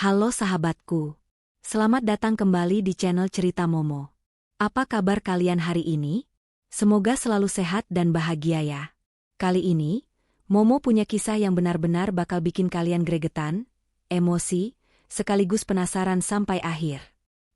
Halo sahabatku. Selamat datang kembali di channel Cerita Momo. Apa kabar kalian hari ini? Semoga selalu sehat dan bahagia ya. Kali ini, Momo punya kisah yang benar-benar bakal bikin kalian gregetan, emosi, sekaligus penasaran sampai akhir.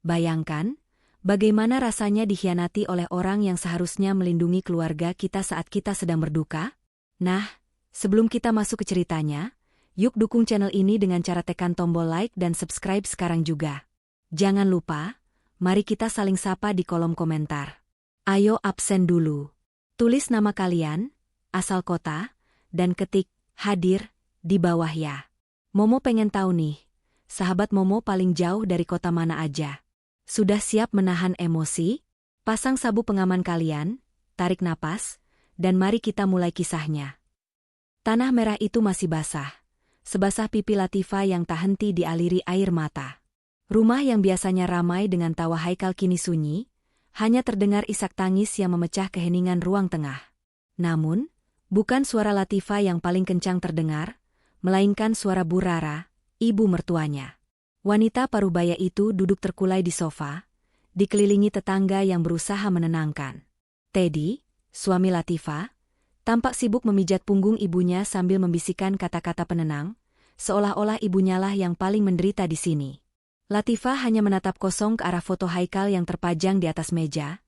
Bayangkan, bagaimana rasanya dikhianati oleh orang yang seharusnya melindungi keluarga kita saat kita sedang berduka? Nah, sebelum kita masuk ke ceritanya, yuk dukung channel ini dengan cara tekan tombol like dan subscribe sekarang juga. Jangan lupa, mari kita saling sapa di kolom komentar. Ayo absen dulu. Tulis nama kalian, asal kota, dan ketik hadir di bawah ya. Momo pengen tahu nih, sahabat Momo paling jauh dari kota mana aja? Sudah siap menahan emosi? Pasang sabuk pengaman kalian, tarik napas, dan mari kita mulai kisahnya. Tanah merah itu masih basah. Sebasah pipi Latifah yang tak henti dialiri air mata. Rumah yang biasanya ramai dengan tawa Haikal kini sunyi, hanya terdengar isak tangis yang memecah keheningan ruang tengah. Namun, bukan suara Latifah yang paling kencang terdengar, melainkan suara Bu Rara, ibu mertuanya. Wanita parubaya itu duduk terkulai di sofa, dikelilingi tetangga yang berusaha menenangkan. Teddy, suami Latifah, tampak sibuk memijat punggung ibunya sambil membisikkan kata-kata penenang, seolah-olah ibunyalah yang paling menderita di sini. Latifah hanya menatap kosong ke arah foto Haikal yang terpajang di atas meja,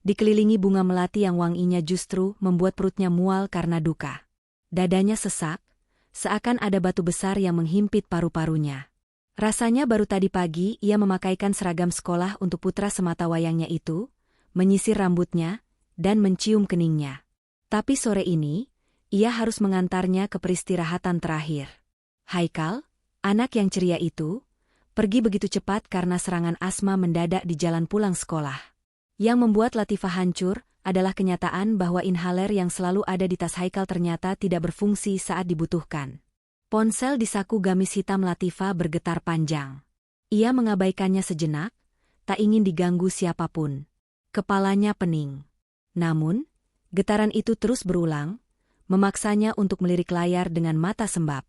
dikelilingi bunga melati yang wanginya justru membuat perutnya mual karena duka. Dadanya sesak, seakan ada batu besar yang menghimpit paru-parunya. Rasanya baru tadi pagi ia memakaikan seragam sekolah untuk putra sematawayangnya itu, menyisir rambutnya, dan mencium keningnya. Tapi sore ini, ia harus mengantarnya ke peristirahatan terakhir. Haikal, anak yang ceria itu, pergi begitu cepat karena serangan asma mendadak di jalan pulang sekolah. Yang membuat Latifah hancur adalah kenyataan bahwa inhaler yang selalu ada di tas Haikal ternyata tidak berfungsi saat dibutuhkan. Ponsel di saku gamis hitam Latifah bergetar panjang. Ia mengabaikannya sejenak, tak ingin diganggu siapapun. Kepalanya pening. Namun, getaran itu terus berulang, memaksanya untuk melirik layar dengan mata sembab.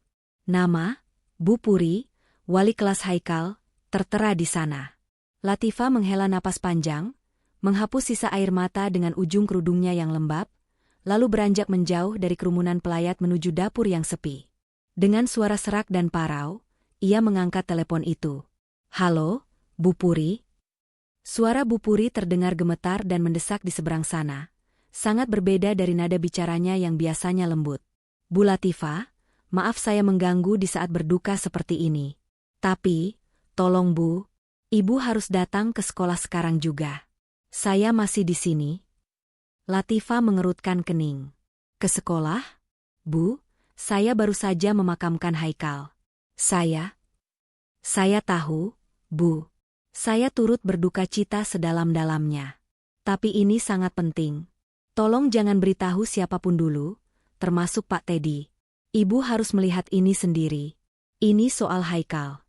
Nama, Bu Puri, wali kelas Haikal, tertera di sana. Latifah menghela napas panjang, menghapus sisa air mata dengan ujung kerudungnya yang lembab, lalu beranjak menjauh dari kerumunan pelayat menuju dapur yang sepi. Dengan suara serak dan parau, ia mengangkat telepon itu. "Halo, Bu Puri?" Suara Bu Puri terdengar gemetar dan mendesak di seberang sana. Sangat berbeda dari nada bicaranya yang biasanya lembut. "Bu Latifah, maaf saya mengganggu di saat berduka seperti ini. Tapi, tolong Bu, Ibu harus datang ke sekolah sekarang juga. Saya masih di sini." Latifah mengerutkan kening. "Ke sekolah? Bu, saya baru saja memakamkan Haikal. Saya tahu, Bu. Saya turut berduka cita sedalam-dalamnya. Tapi ini sangat penting. Tolong jangan beritahu siapapun dulu, termasuk Pak Teddy. Ibu harus melihat ini sendiri. Ini soal Haikal."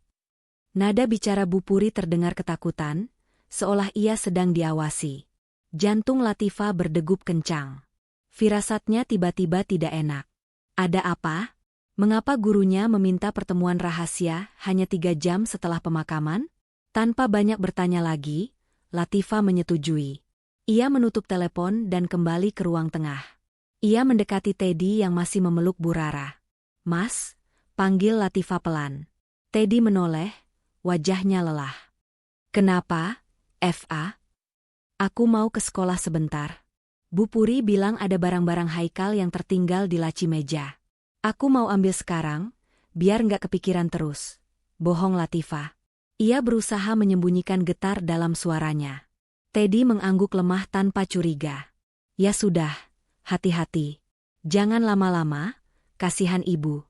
Nada bicara Bu Puri terdengar ketakutan, seolah ia sedang diawasi. Jantung Latifah berdegup kencang. Firasatnya tiba-tiba tidak enak. Ada apa? Mengapa gurunya meminta pertemuan rahasia hanya 3 jam setelah pemakaman? Tanpa banyak bertanya lagi, Latifah menyetujui. Ia menutup telepon dan kembali ke ruang tengah. Ia mendekati Teddy yang masih memeluk Bu Rara. "Mas," panggil Latifah pelan. Teddy menoleh, wajahnya lelah. "Kenapa, FA? Aku mau ke sekolah sebentar. Bu Puri bilang ada barang-barang Haikal yang tertinggal di laci meja. Aku mau ambil sekarang, biar nggak kepikiran terus." Bohong Latifah. Ia berusaha menyembunyikan getar dalam suaranya. Teddy mengangguk lemah tanpa curiga. "Ya sudah, hati-hati. Jangan lama-lama, kasihan Ibu."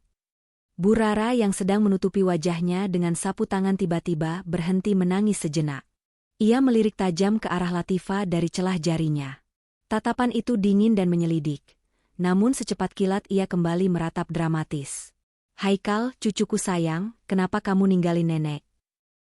Bu Rara yang sedang menutupi wajahnya dengan sapu tangan tiba-tiba berhenti menangis sejenak. Ia melirik tajam ke arah Latifah dari celah jarinya. Tatapan itu dingin dan menyelidik. Namun secepat kilat ia kembali meratap dramatis. "Haikal, cucuku sayang, kenapa kamu ninggalin nenek?"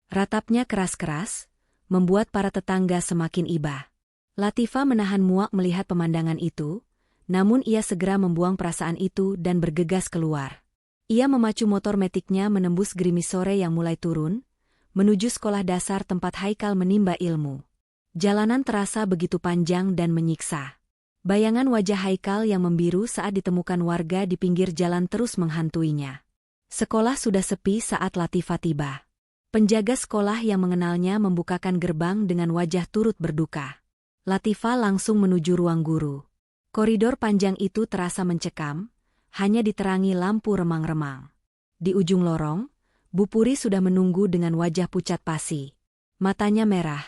Ratapnya keras-keras, membuat para tetangga semakin iba. Latifah menahan muak melihat pemandangan itu, namun ia segera membuang perasaan itu dan bergegas keluar. Ia memacu motor metiknya menembus gerimis sore yang mulai turun, menuju sekolah dasar tempat Haikal menimba ilmu. Jalanan terasa begitu panjang dan menyiksa. Bayangan wajah Haikal yang membiru saat ditemukan warga di pinggir jalan terus menghantuinya. Sekolah sudah sepi saat Latifah tiba. Penjaga sekolah yang mengenalnya membukakan gerbang dengan wajah turut berduka. Latifah langsung menuju ruang guru. Koridor panjang itu terasa mencekam, hanya diterangi lampu remang-remang. Di ujung lorong, Bu Puri sudah menunggu dengan wajah pucat pasi. Matanya merah,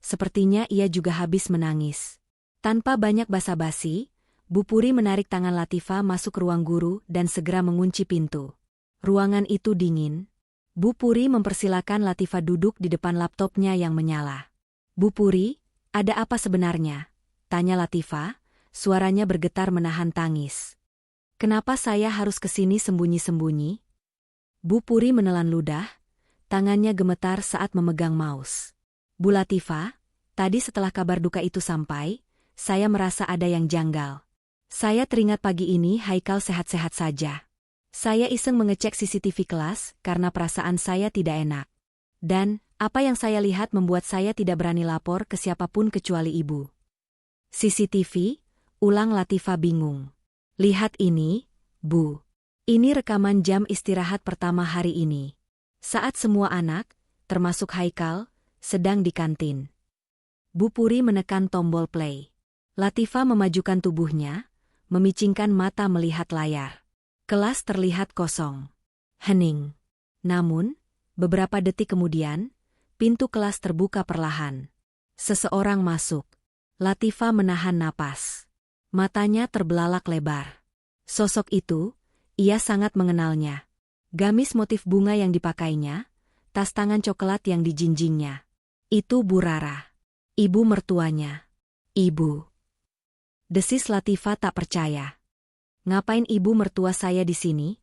sepertinya ia juga habis menangis. Tanpa banyak basa-basi, Bu Puri menarik tangan Latifah masuk ruang guru dan segera mengunci pintu. Ruangan itu dingin. Bu Puri mempersilakan Latifah duduk di depan laptopnya yang menyala. "Bu Puri, ada apa sebenarnya?" tanya Latifah, suaranya bergetar menahan tangis. "Kenapa saya harus kesini sembunyi-sembunyi?" Bu Puri menelan ludah, tangannya gemetar saat memegang mouse. "Bu Latifah, tadi setelah kabar duka itu sampai, saya merasa ada yang janggal. Saya teringat pagi ini Haikal sehat-sehat saja. Saya iseng mengecek CCTV kelas karena perasaan saya tidak enak. Dan, apa yang saya lihat membuat saya tidak berani lapor ke siapapun kecuali ibu." "CCTV?" ulang Latifah bingung. "Lihat ini, Bu. Ini rekaman jam istirahat pertama hari ini. Saat semua anak, termasuk Haikal, sedang di kantin." Bu Puri menekan tombol play. Latifah memajukan tubuhnya, memicingkan mata melihat layar. Kelas terlihat kosong. Hening. Namun, beberapa detik kemudian, pintu kelas terbuka perlahan. Seseorang masuk. Latifah menahan napas. Matanya terbelalak lebar. Sosok itu, ia sangat mengenalnya. Gamis motif bunga yang dipakainya, tas tangan coklat yang dijinjingnya. Itu Bu Rara. Ibu mertuanya. "Ibu." Desis Latifah tak percaya. "Ngapain ibu mertua saya di sini?"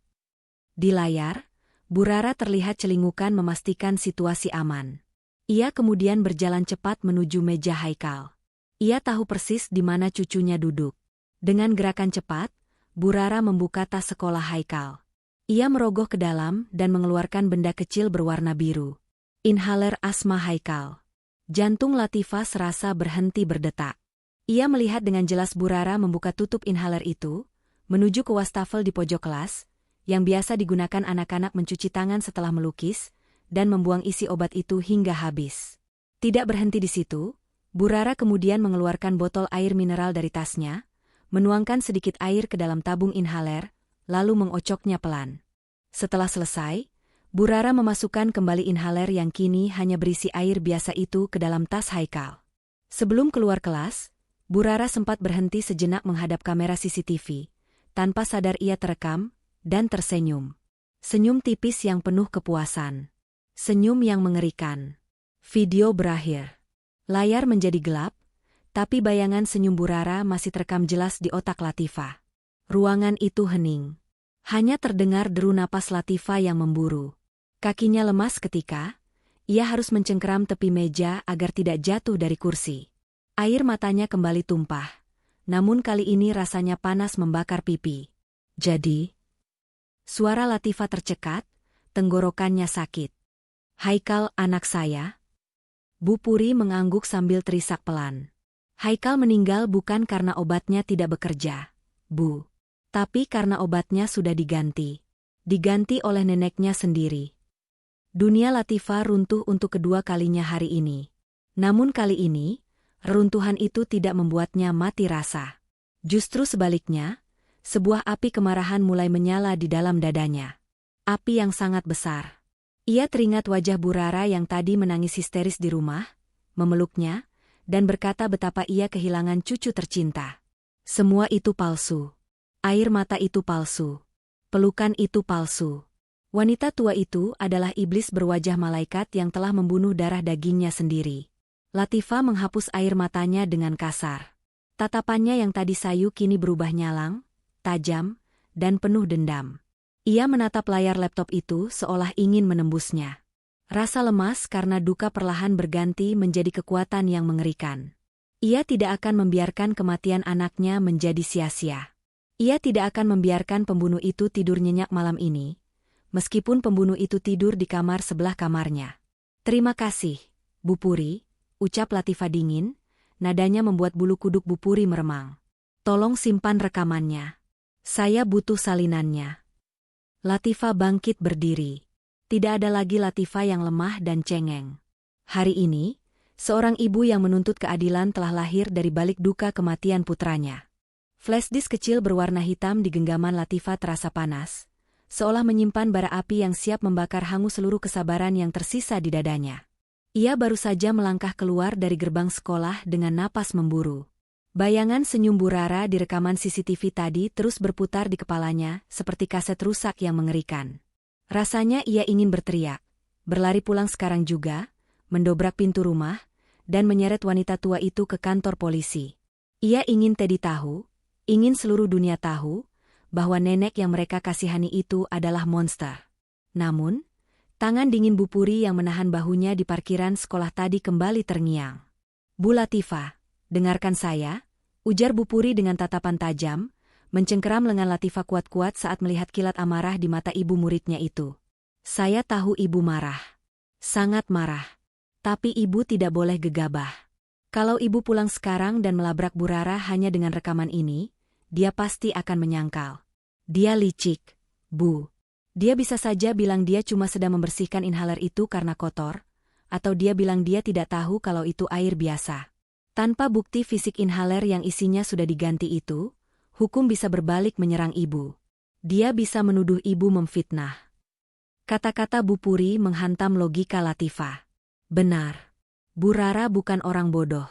Di layar, Bu Rara terlihat celingukan memastikan situasi aman. Ia kemudian berjalan cepat menuju meja Haikal. Ia tahu persis di mana cucunya duduk. Dengan gerakan cepat, Bu Rara membuka tas sekolah Haikal. Ia merogoh ke dalam dan mengeluarkan benda kecil berwarna biru. Inhaler asma Haikal. Jantung Latifah serasa berhenti berdetak. Ia melihat dengan jelas Bu Rara membuka tutup inhaler itu, menuju ke wastafel di pojok kelas, yang biasa digunakan anak-anak mencuci tangan setelah melukis, dan membuang isi obat itu hingga habis. Tidak berhenti di situ, Bu Rara kemudian mengeluarkan botol air mineral dari tasnya, menuangkan sedikit air ke dalam tabung inhaler, lalu mengocoknya pelan. Setelah selesai, Bu Rara memasukkan kembali inhaler yang kini hanya berisi air biasa itu ke dalam tas Haikal. Sebelum keluar kelas, Bu Rara sempat berhenti sejenak menghadap kamera CCTV. Tanpa sadar ia terekam, dan tersenyum. Senyum tipis yang penuh kepuasan. Senyum yang mengerikan. Video berakhir. Layar menjadi gelap, tapi bayangan senyum Bu Rara masih terekam jelas di otak Latifah. Ruangan itu hening. Hanya terdengar deru napas Latifah yang memburu. Kakinya lemas ketika ia harus mencengkeram tepi meja agar tidak jatuh dari kursi. Air matanya kembali tumpah. Namun kali ini rasanya panas membakar pipi. "Jadi?" Suara Latifah tercekat, tenggorokannya sakit. "Haikal anak saya?" Bu Puri mengangguk sambil terisak pelan. "Haikal meninggal bukan karena obatnya tidak bekerja, Bu. Tapi karena obatnya sudah diganti. Diganti oleh neneknya sendiri." Dunia Latifah runtuh untuk kedua kalinya hari ini. Namun kali ini, reruntuhan itu tidak membuatnya mati rasa. Justru sebaliknya, sebuah api kemarahan mulai menyala di dalam dadanya. Api yang sangat besar. Ia teringat wajah Bu Rara yang tadi menangis histeris di rumah, memeluknya, dan berkata betapa ia kehilangan cucu tercinta. Semua itu palsu. Air mata itu palsu. Pelukan itu palsu. Wanita tua itu adalah iblis berwajah malaikat yang telah membunuh darah dagingnya sendiri. Latifah menghapus air matanya dengan kasar. Tatapannya yang tadi sayu kini berubah nyalang, tajam, dan penuh dendam. Ia menatap layar laptop itu seolah ingin menembusnya. Rasa lemas karena duka perlahan berganti menjadi kekuatan yang mengerikan. Ia tidak akan membiarkan kematian anaknya menjadi sia-sia. Ia tidak akan membiarkan pembunuh itu tidur nyenyak malam ini, meskipun pembunuh itu tidur di kamar sebelah kamarnya. "Terima kasih, Bu Puri," ucap Latifah dingin, nadanya membuat bulu kuduk Bu Puri meremang. "Tolong simpan rekamannya. Saya butuh salinannya." Latifah bangkit berdiri. Tidak ada lagi Latifah yang lemah dan cengeng. Hari ini, seorang ibu yang menuntut keadilan telah lahir dari balik duka kematian putranya. Flashdisk kecil berwarna hitam di genggaman Latifah terasa panas, seolah menyimpan bara api yang siap membakar hangus seluruh kesabaran yang tersisa di dadanya. Ia baru saja melangkah keluar dari gerbang sekolah dengan napas memburu. Bayangan senyum Bu Rara di rekaman CCTV tadi terus berputar di kepalanya seperti kaset rusak yang mengerikan. Rasanya ia ingin berteriak, berlari pulang sekarang juga, mendobrak pintu rumah, dan menyeret wanita tua itu ke kantor polisi. Ia ingin Teddy tahu, ingin seluruh dunia tahu, bahwa nenek yang mereka kasihani itu adalah monster. Namun, tangan dingin Bu Puri yang menahan bahunya di parkiran sekolah tadi kembali terngiang. "Bu Latifah, dengarkan saya," ujar Bu Puri dengan tatapan tajam, mencengkeram lengan Latifah kuat-kuat saat melihat kilat amarah di mata ibu muridnya itu. "Saya tahu ibu marah. Sangat marah. Tapi ibu tidak boleh gegabah. Kalau ibu pulang sekarang dan melabrak Bu Rara hanya dengan rekaman ini, dia pasti akan menyangkal. Dia licik, Bu. Dia bisa saja bilang dia cuma sedang membersihkan inhaler itu karena kotor, atau dia bilang dia tidak tahu kalau itu air biasa. Tanpa bukti fisik inhaler yang isinya sudah diganti itu, hukum bisa berbalik menyerang ibu. Dia bisa menuduh ibu memfitnah." Kata-kata Bu Puri menghantam logika Latifah. Benar. Bu Rara bukan orang bodoh.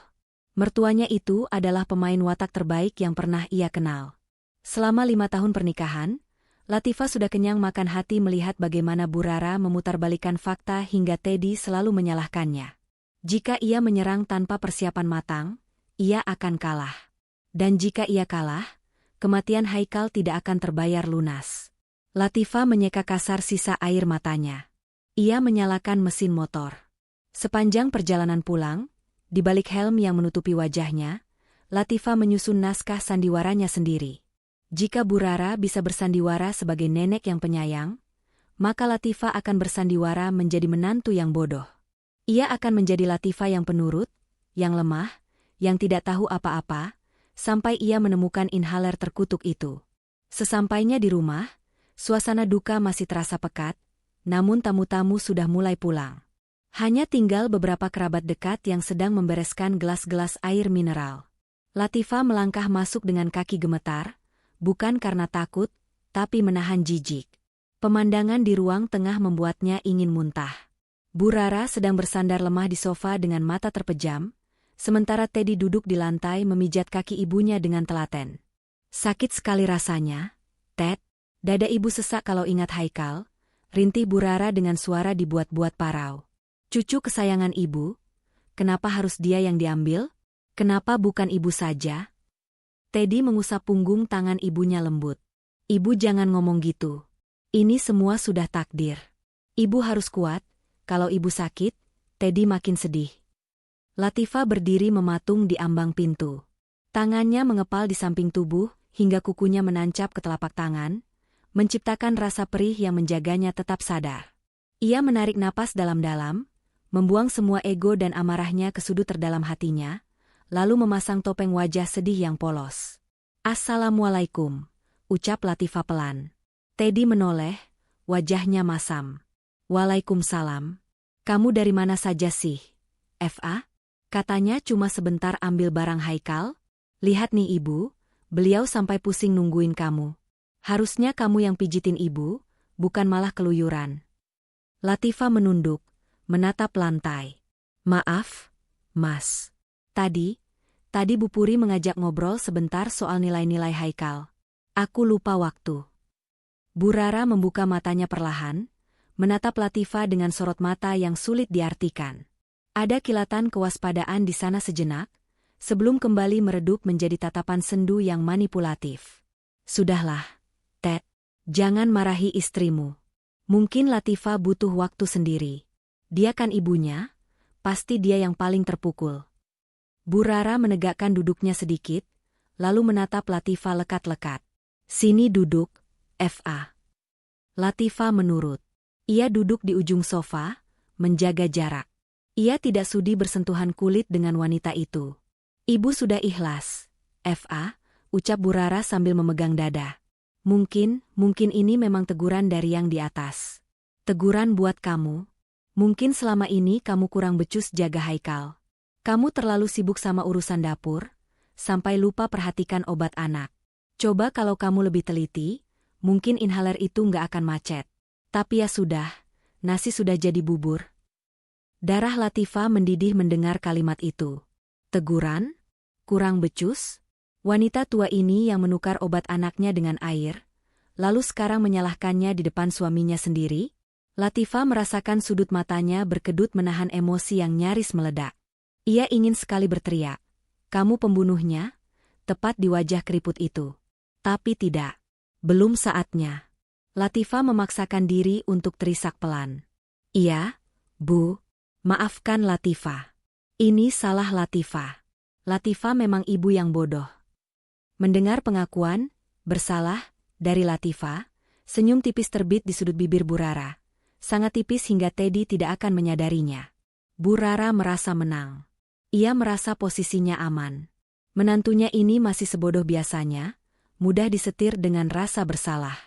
Mertuanya itu adalah pemain watak terbaik yang pernah ia kenal. Selama 5 tahun pernikahan, Latifah sudah kenyang makan hati melihat bagaimana Bu Rara memutarbalikkan fakta hingga Teddy selalu menyalahkannya. Jika ia menyerang tanpa persiapan matang, ia akan kalah. Dan jika ia kalah, kematian Haikal tidak akan terbayar lunas. Latifah menyeka kasar sisa air matanya. Ia menyalakan mesin motor. Sepanjang perjalanan pulang, di balik helm yang menutupi wajahnya, Latifah menyusun naskah sandiwaranya sendiri. Jika Bu Rara bisa bersandiwara sebagai nenek yang penyayang, maka Latifah akan bersandiwara menjadi menantu yang bodoh. Ia akan menjadi Latifah yang penurut, yang lemah, yang tidak tahu apa-apa, sampai ia menemukan inhaler terkutuk itu. Sesampainya di rumah, suasana duka masih terasa pekat, namun tamu-tamu sudah mulai pulang. Hanya tinggal beberapa kerabat dekat yang sedang membereskan gelas-gelas air mineral. Latifah melangkah masuk dengan kaki gemetar, bukan karena takut, tapi menahan jijik. Pemandangan di ruang tengah membuatnya ingin muntah. Bu Rara sedang bersandar lemah di sofa dengan mata terpejam, sementara Teddy duduk di lantai memijat kaki ibunya dengan telaten. "Sakit sekali rasanya, Ted." Dada ibu sesak kalau ingat Haikal, rintih Bu Rara dengan suara dibuat-buat parau. "Cucu kesayangan ibu, kenapa harus dia yang diambil? Kenapa bukan ibu saja?" Teddy mengusap punggung tangan ibunya lembut. "Ibu jangan ngomong gitu. Ini semua sudah takdir. Ibu harus kuat, kalau ibu sakit," Teddy makin sedih. Latifah berdiri mematung di ambang pintu. Tangannya mengepal di samping tubuh, hingga kukunya menancap ke telapak tangan, menciptakan rasa perih yang menjaganya tetap sadar. Ia menarik napas dalam-dalam, membuang semua ego dan amarahnya ke sudut terdalam hatinya, lalu memasang topeng wajah sedih yang polos. "Assalamualaikum," ucap Latifah pelan. Teddy menoleh, wajahnya masam. "Waalaikumsalam. Kamu dari mana saja sih, Fa?" Katanya cuma sebentar ambil barang Haikal. "Lihat nih ibu, beliau sampai pusing nungguin kamu. Harusnya kamu yang pijitin ibu, bukan malah keluyuran." Latifah menunduk, menatap lantai. "Maaf, Mas. Tadi Bu Puri mengajak ngobrol sebentar soal nilai-nilai Haikal. Aku lupa waktu." Bu Rara membuka matanya perlahan, menatap Latifah dengan sorot mata yang sulit diartikan. Ada kilatan kewaspadaan di sana sejenak, sebelum kembali meredup menjadi tatapan sendu yang manipulatif. "Sudahlah, Ted. Jangan marahi istrimu. Mungkin Latifah butuh waktu sendiri. Dia kan ibunya, pasti dia yang paling terpukul." Bu Rara menegakkan duduknya sedikit, lalu menatap Latifah lekat-lekat. "Sini duduk, Fa." Latifah menurut. Ia duduk di ujung sofa, menjaga jarak. Ia tidak sudi bersentuhan kulit dengan wanita itu. Ibu sudah ikhlas. Fa, ucap Bu Rara sambil memegang dada. Mungkin ini memang teguran dari yang di atas. Teguran buat kamu. Mungkin selama ini kamu kurang becus jaga Haikal. Kamu terlalu sibuk sama urusan dapur, sampai lupa perhatikan obat anak. Coba kalau kamu lebih teliti, mungkin inhaler itu nggak akan macet. Tapi ya sudah, nasi sudah jadi bubur. Darah Latifah mendidih mendengar kalimat itu. Teguran? Kurang becus? Wanita tua ini yang menukar obat anaknya dengan air, lalu sekarang menyalahkannya di depan suaminya sendiri? Latifah merasakan sudut matanya berkedut menahan emosi yang nyaris meledak. Ia ingin sekali berteriak, "Kamu pembunuhnya?" tepat di wajah keriput itu. Tapi tidak. Belum saatnya. Latifah memaksakan diri untuk terisak pelan. "Iya, Bu. Maafkan Latifah. Ini salah Latifah. Latifah memang ibu yang bodoh." Mendengar pengakuan, bersalah, dari Latifah, senyum tipis terbit di sudut bibir Bu Rara. Sangat tipis hingga Teddy tidak akan menyadarinya. Bu Rara merasa menang. Ia merasa posisinya aman. Menantunya ini masih sebodoh biasanya, mudah disetir dengan rasa bersalah.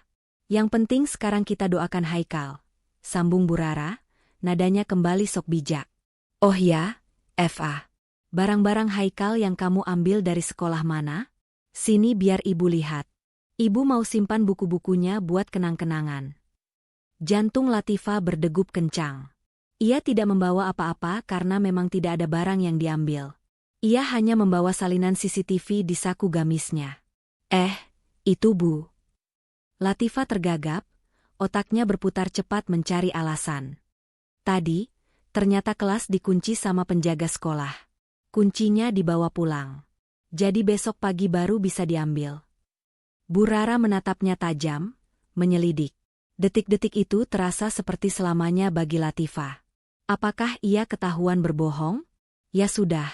"Yang penting sekarang kita doakan Haikal," sambung Bu Rara, nadanya kembali sok bijak. "Oh ya, Fa. Barang-barang Haikal yang kamu ambil dari sekolah mana? Sini biar Ibu lihat. Ibu mau simpan buku-bukunya buat kenang-kenangan." Jantung Latifah berdegup kencang. Ia tidak membawa apa-apa karena memang tidak ada barang yang diambil. Ia hanya membawa salinan CCTV di saku gamisnya. Itu Bu." Latifah tergagap, otaknya berputar cepat mencari alasan. Tadi, ternyata kelas dikunci sama penjaga sekolah. Kuncinya dibawa pulang. Jadi besok pagi baru bisa diambil. Bu Rara menatapnya tajam, menyelidik. Detik-detik itu terasa seperti selamanya bagi Latifah. Apakah ia ketahuan berbohong? Ya sudah,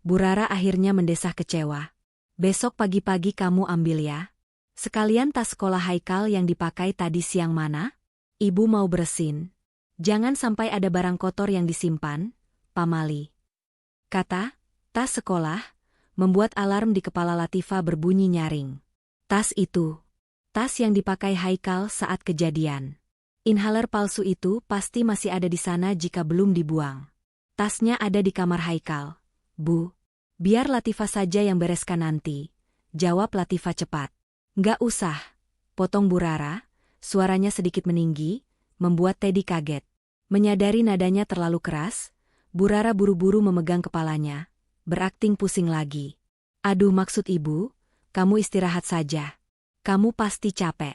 Bu Rara akhirnya mendesah kecewa. "Besok pagi-pagi kamu ambil ya. Sekalian tas sekolah Haikal yang dipakai tadi siang mana? Ibu mau bersin. Jangan sampai ada barang kotor yang disimpan, pamali." Kata, "tas sekolah," membuat alarm di kepala Latifah berbunyi nyaring. Tas itu. Tas yang dipakai Haikal saat kejadian. Inhaler palsu itu pasti masih ada di sana jika belum dibuang. "Tasnya ada di kamar Haikal, Bu. Biar Latifah saja yang bereskan nanti," jawab Latifah cepat. "Nggak usah," potong Bu Rara, suaranya sedikit meninggi, membuat Teddy kaget. Menyadari nadanya terlalu keras, Bu Rara buru-buru memegang kepalanya, berakting pusing lagi. "Aduh maksud Ibu, kamu istirahat saja. Kamu pasti capek.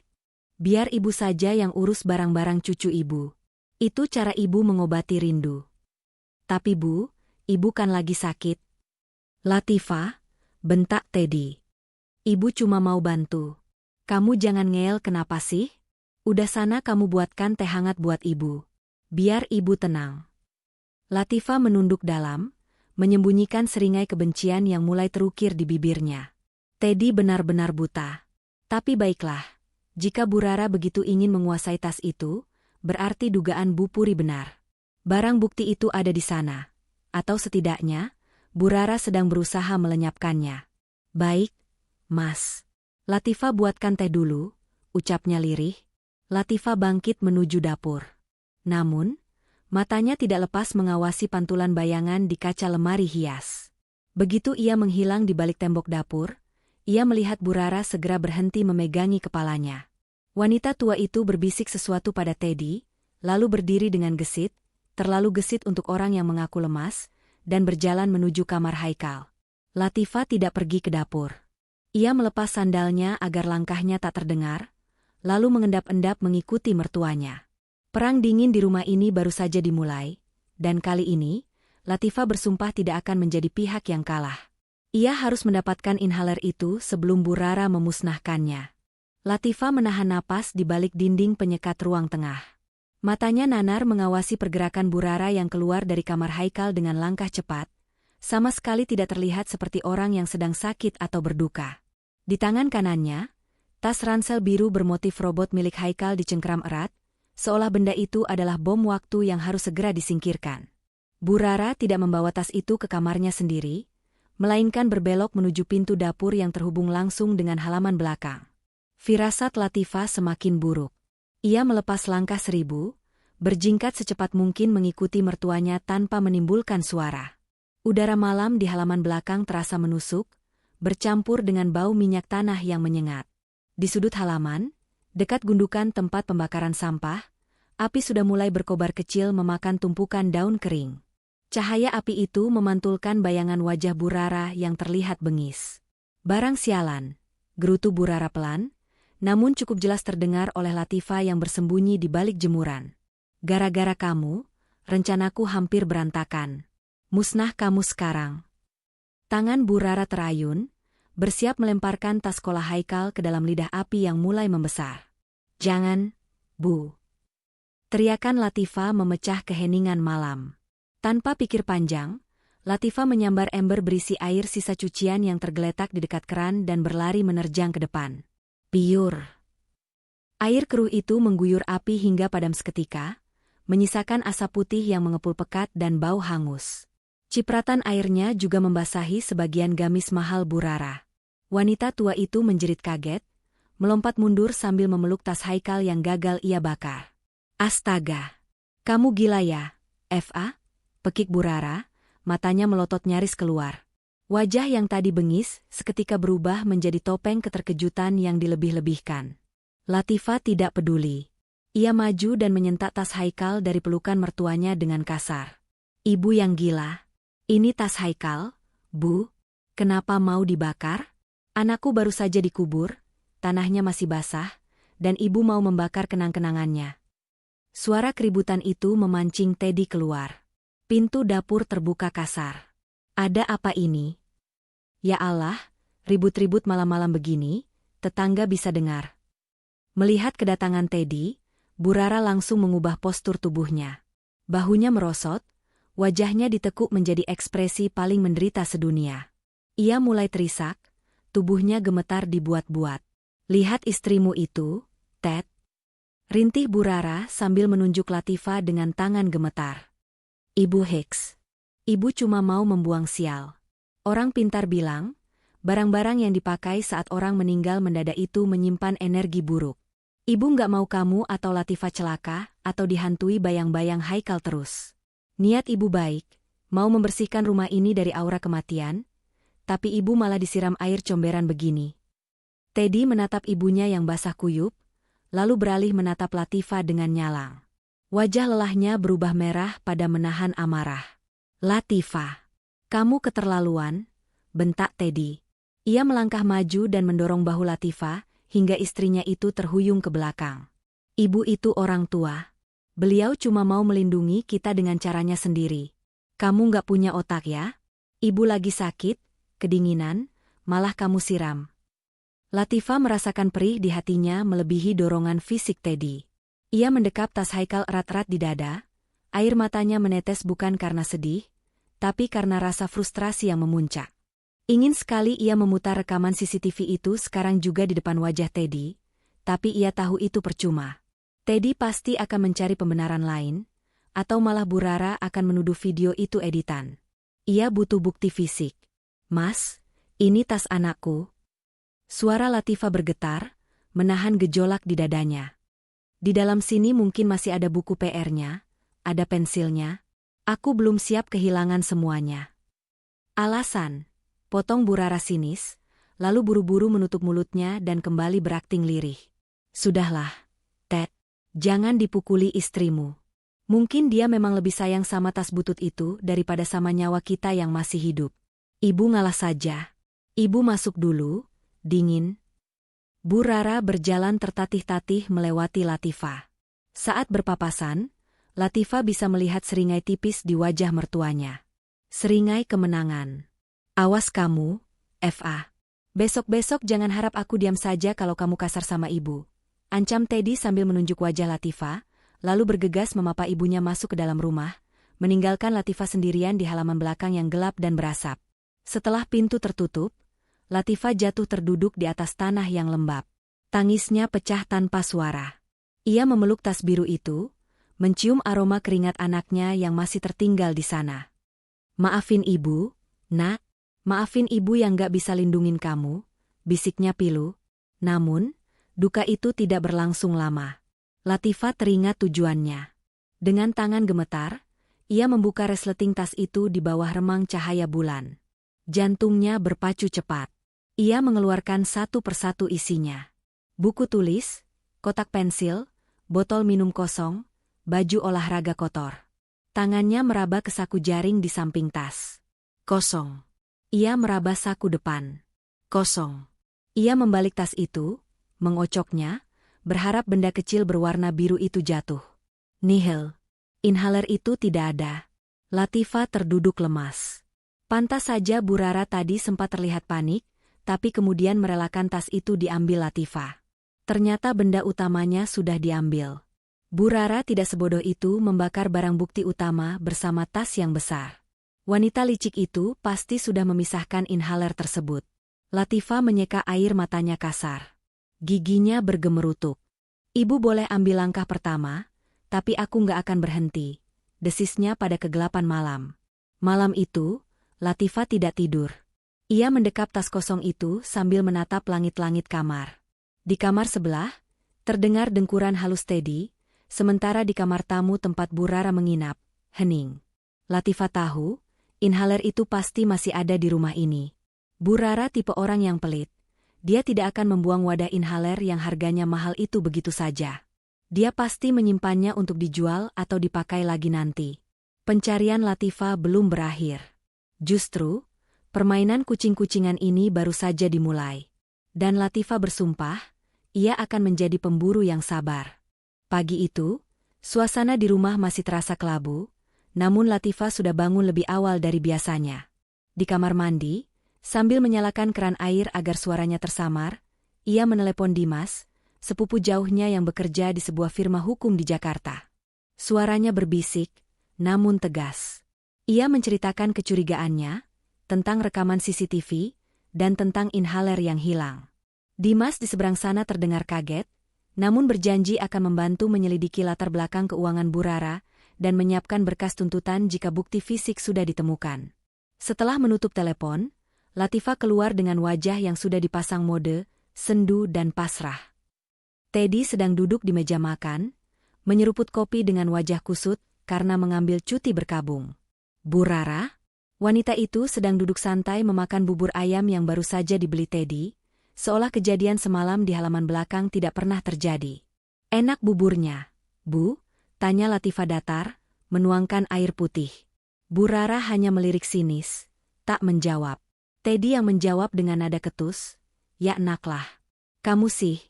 Biar Ibu saja yang urus barang-barang cucu Ibu. Itu cara Ibu mengobati rindu." "Tapi Bu, Ibu kan lagi sakit." "Latifah," bentak Teddy. "Ibu cuma mau bantu. Kamu jangan ngeyel kenapa sih? Udah sana kamu buatkan teh hangat buat Ibu. Biar Ibu tenang." Latifah menunduk dalam, menyembunyikan seringai kebencian yang mulai terukir di bibirnya. Teddy benar-benar buta. Tapi baiklah, jika Bu Rara begitu ingin menguasai tas itu, berarti dugaan Bu Puri benar. Barang bukti itu ada di sana. Atau setidaknya, Bu Rara sedang berusaha melenyapkannya. "Baik, Mas. Latifah buatkan teh dulu," ucapnya lirih. Latifah bangkit menuju dapur. Namun, matanya tidak lepas mengawasi pantulan bayangan di kaca lemari hias. Begitu ia menghilang di balik tembok dapur, ia melihat Bu Rara segera berhenti memegangi kepalanya. Wanita tua itu berbisik sesuatu pada Teddy, lalu berdiri dengan gesit, terlalu gesit untuk orang yang mengaku lemas, dan berjalan menuju kamar Haikal. Latifah tidak pergi ke dapur. Ia melepas sandalnya agar langkahnya tak terdengar, lalu mengendap-endap mengikuti mertuanya. Perang dingin di rumah ini baru saja dimulai, dan kali ini, Latifah bersumpah tidak akan menjadi pihak yang kalah. Ia harus mendapatkan inhaler itu sebelum Bu Rara memusnahkannya. Latifah menahan napas di balik dinding penyekat ruang tengah. Matanya nanar mengawasi pergerakan Bu Rara yang keluar dari kamar Haikal dengan langkah cepat, sama sekali tidak terlihat seperti orang yang sedang sakit atau berduka. Di tangan kanannya, Tas ransel biru bermotif robot milik Haikal dicengkeram erat, seolah benda itu adalah bom waktu yang harus segera disingkirkan. Bu Rara tidak membawa tas itu ke kamarnya sendiri, melainkan berbelok menuju pintu dapur yang terhubung langsung dengan halaman belakang. Firasat Latifah semakin buruk. Ia melepas langkah 1000, berjingkat secepat mungkin mengikuti mertuanya tanpa menimbulkan suara. Udara malam di halaman belakang terasa menusuk, bercampur dengan bau minyak tanah yang menyengat. Di sudut halaman, dekat gundukan tempat pembakaran sampah, api sudah mulai berkobar kecil memakan tumpukan daun kering. Cahaya api itu memantulkan bayangan wajah Bu Rara yang terlihat bengis. "Barang sialan," gerutu Bu Rara pelan, namun cukup jelas terdengar oleh Latifah yang bersembunyi di balik jemuran. "Gara-gara kamu, rencanaku hampir berantakan. Musnah kamu sekarang." Tangan Bu Rara terayun, bersiap melemparkan tas sekolah Haikal ke dalam lidah api yang mulai membesar. "Jangan, Bu!" teriakan Latifah memecah keheningan malam. Tanpa pikir panjang, Latifah menyambar ember berisi air sisa cucian yang tergeletak di dekat keran dan berlari menerjang ke depan. Piur. Air keruh itu mengguyur api hingga padam seketika, menyisakan asap putih yang mengepul pekat dan bau hangus. Cipratan airnya juga membasahi sebagian gamis mahal Bu Rara. Wanita tua itu menjerit kaget, melompat mundur sambil memeluk tas Haikal yang gagal ia bakar. "Astaga! Kamu gila ya, Fa?" pekik Bu Rara, matanya melotot nyaris keluar. Wajah yang tadi bengis seketika berubah menjadi topeng keterkejutan yang dilebih-lebihkan. Latifah tidak peduli. Ia maju dan menyentak tas Haikal dari pelukan mertuanya dengan kasar. "Ibu yang gila. Ini tas Haikal, Bu. Kenapa mau dibakar? Anakku baru saja dikubur, tanahnya masih basah, dan ibu mau membakar kenang-kenangannya." Suara keributan itu memancing Teddy keluar. Pintu dapur terbuka kasar. "Ada apa ini? Ya Allah, ribut-ribut malam-malam begini, tetangga bisa dengar." Melihat kedatangan Teddy, Bu Rara langsung mengubah postur tubuhnya. Bahunya merosot, wajahnya ditekuk menjadi ekspresi paling menderita sedunia. Ia mulai terisak, tubuhnya gemetar dibuat-buat. "Lihat istrimu itu, Ted," rintih Bu Rara sambil menunjuk Latifah dengan tangan gemetar. "Ibu Hicks, ibu cuma mau membuang sial. Orang pintar bilang, barang-barang yang dipakai saat orang meninggal mendadak itu menyimpan energi buruk. Ibu nggak mau kamu atau Latifah celaka atau dihantui bayang-bayang Haikal terus. Niat ibu baik, mau membersihkan rumah ini dari aura kematian, tapi ibu malah disiram air comberan begini." Teddy menatap ibunya yang basah kuyup, lalu beralih menatap Latifah dengan nyalang. Wajah lelahnya berubah merah pada menahan amarah. "Latifah, kamu keterlaluan," bentak Teddy. Ia melangkah maju dan mendorong bahu Latifah, hingga istrinya itu terhuyung ke belakang. "Ibu itu orang tua. Beliau cuma mau melindungi kita dengan caranya sendiri. Kamu nggak punya otak ya? Ibu lagi sakit, kedinginan, malah kamu siram." Latifah merasakan perih di hatinya melebihi dorongan fisik Teddy. Ia mendekap tas Haikal erat-erat di dada, air matanya menetes bukan karena sedih, tapi karena rasa frustrasi yang memuncak. Ingin sekali ia memutar rekaman CCTV itu sekarang juga di depan wajah Teddy, tapi ia tahu itu percuma. Teddy pasti akan mencari pembenaran lain, atau malah Bu Rara akan menuduh video itu editan. Ia butuh bukti fisik. "Mas, ini tas anakku." Suara Latifah bergetar, menahan gejolak di dadanya. "Di dalam sini mungkin masih ada buku PR-nya, ada pensilnya. Aku belum siap kehilangan semuanya." "Alasan," potong Bu Rara sinis, lalu buru-buru menutup mulutnya dan kembali berakting lirih. "Sudahlah, Ted, jangan dipukuli istrimu. Mungkin dia memang lebih sayang sama tas butut itu daripada sama nyawa kita yang masih hidup. Ibu ngalah saja. Ibu masuk dulu, dingin." Bu Rara berjalan tertatih-tatih melewati Latifah. Saat berpapasan, Latifah bisa melihat seringai tipis di wajah mertuanya. Seringai kemenangan. "Awas kamu, Fa. Besok-besok jangan harap aku diam saja kalau kamu kasar sama ibu," ancam Teddy sambil menunjuk wajah Latifah, lalu bergegas memapa ibunya masuk ke dalam rumah, meninggalkan Latifah sendirian di halaman belakang yang gelap dan berasap. Setelah pintu tertutup, Latifah jatuh terduduk di atas tanah yang lembab. Tangisnya pecah tanpa suara. Ia memeluk tas biru itu, mencium aroma keringat anaknya yang masih tertinggal di sana. Maafin ibu, nak. Maafin ibu yang gak bisa lindungin kamu, bisiknya Pilu. Namun, duka itu tidak berlangsung lama. Latifah teringat tujuannya. Dengan tangan gemetar, ia membuka resleting tas itu di bawah remang cahaya bulan. Jantungnya berpacu cepat. Ia mengeluarkan satu persatu isinya. Buku tulis, kotak pensil, botol minum kosong, baju olahraga kotor. Tangannya meraba ke saku jaring di samping tas. Kosong. Ia meraba saku depan. Kosong. Ia membalik tas itu, mengocoknya, berharap benda kecil berwarna biru itu jatuh. Nihil. Inhaler itu tidak ada. Latifah terduduk lemas. Pantas saja Bu Rara tadi sempat terlihat panik, tapi kemudian merelakan tas itu diambil Latifah. Ternyata benda utamanya sudah diambil. Bu Rara tidak sebodoh itu membakar barang bukti utama bersama tas yang besar. Wanita licik itu pasti sudah memisahkan inhaler tersebut. Latifah menyeka air matanya kasar. Giginya bergemerutuk. Ibu boleh ambil langkah pertama, tapi aku nggak akan berhenti, desisnya pada kegelapan malam. Malam itu, Latifah tidak tidur. Ia mendekap tas kosong itu sambil menatap langit-langit kamar. Di kamar sebelah, terdengar dengkuran halus Teddy, sementara di kamar tamu tempat Bu Rara menginap, hening. Latifah tahu, inhaler itu pasti masih ada di rumah ini. Bu Rara tipe orang yang pelit. Dia tidak akan membuang wadah inhaler yang harganya mahal itu begitu saja. Dia pasti menyimpannya untuk dijual atau dipakai lagi nanti. Pencarian Latifah belum berakhir. Justru, permainan kucing-kucingan ini baru saja dimulai. Dan Latifah bersumpah, ia akan menjadi pemburu yang sabar. Pagi itu, suasana di rumah masih terasa kelabu, namun Latifah sudah bangun lebih awal dari biasanya. Di kamar mandi, sambil menyalakan keran air agar suaranya tersamar, ia menelepon Dimas, sepupu jauhnya yang bekerja di sebuah firma hukum di Jakarta. Suaranya berbisik, namun tegas. Ia menceritakan kecurigaannya tentang rekaman CCTV dan tentang inhaler yang hilang. Dimas di seberang sana terdengar kaget, namun berjanji akan membantu menyelidiki latar belakang keuangan Bu Rara dan menyiapkan berkas tuntutan jika bukti fisik sudah ditemukan. Setelah menutup telepon, Latifah keluar dengan wajah yang sudah dipasang mode, sendu dan pasrah. Teddy sedang duduk di meja makan, menyeruput kopi dengan wajah kusut karena mengambil cuti berkabung. Bu Rara? Wanita itu sedang duduk santai memakan bubur ayam yang baru saja dibeli Teddy, seolah kejadian semalam di halaman belakang tidak pernah terjadi. Enak buburnya, Bu? Tanya Latifah datar, menuangkan air putih. Bu Rara hanya melirik sinis, tak menjawab. Teddy yang menjawab dengan nada ketus, ya enaklah. Kamu sih,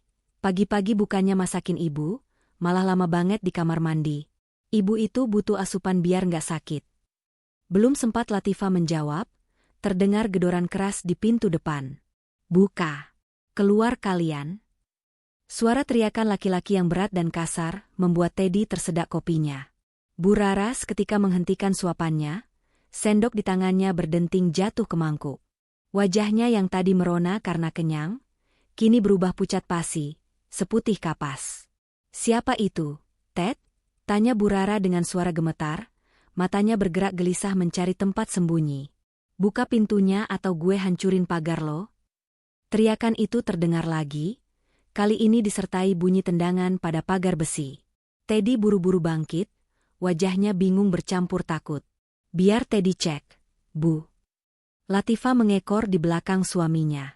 pagi-pagi bukannya masakin ibu, malah lama banget di kamar mandi. Ibu itu butuh asupan biar nggak sakit. Belum sempat Latifah menjawab, terdengar gedoran keras di pintu depan. Buka. Keluar kalian. Suara teriakan laki-laki yang berat dan kasar membuat Teddy tersedak kopinya. Bu Rara seketika menghentikan suapannya, sendok di tangannya berdenting jatuh ke mangkuk. Wajahnya yang tadi merona karena kenyang, kini berubah pucat pasi, seputih kapas. Siapa itu, Ted? Tanya Bu Rara dengan suara gemetar, matanya bergerak gelisah mencari tempat sembunyi. Buka pintunya atau gue hancurin pagar lo. Teriakan itu terdengar lagi, kali ini disertai bunyi tendangan pada pagar besi. Teddy buru-buru bangkit, wajahnya bingung bercampur takut. Biar Teddy cek, Bu. Latifah mengekor di belakang suaminya.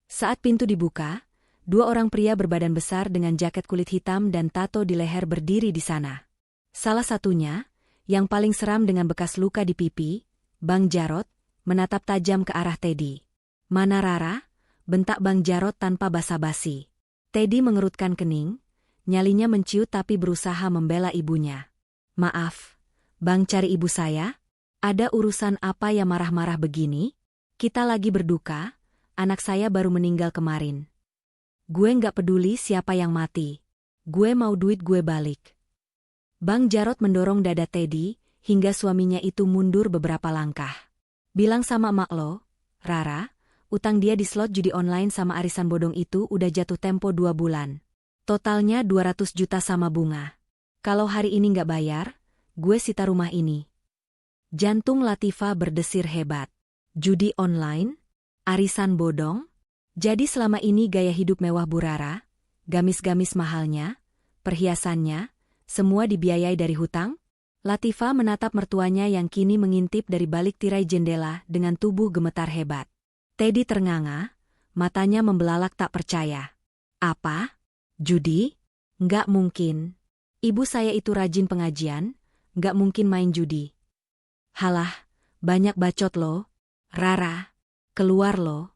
Saat pintu dibuka, dua orang pria berbadan besar dengan jaket kulit hitam dan tato di leher berdiri di sana. Salah satunya, yang paling seram dengan bekas luka di pipi, Bang Jarot, menatap tajam ke arah Teddy. Mana Rara? Bentak Bang Jarot tanpa basa-basi. Teddy mengerutkan kening, nyalinya menciut tapi berusaha membela ibunya. Maaf, Bang cari ibu saya? Ada urusan apa ya marah-marah begini? Kita lagi berduka, anak saya baru meninggal kemarin. Gue nggak peduli siapa yang mati. Gue mau duit gue balik. Bang Jarot mendorong dada Teddy, hingga suaminya itu mundur beberapa langkah. Bilang sama emak lo, Rara, utang dia di slot judi online sama arisan bodong itu udah jatuh tempo 2 bulan. Totalnya 200 juta sama bunga. Kalau hari ini nggak bayar, gue sita rumah ini. Jantung Latifah berdesir hebat. Judi online? Arisan bodong? Jadi selama ini gaya hidup mewah Bu Rara, gamis-gamis mahalnya, perhiasannya, semua dibiayai dari hutang? Latifah menatap mertuanya yang kini mengintip dari balik tirai jendela dengan tubuh gemetar hebat. Teddy ternganga, matanya membelalak tak percaya. Apa? Judi? Nggak mungkin. Ibu saya itu rajin pengajian, nggak mungkin main judi. Halah, banyak bacot lo. Rara, keluar lo.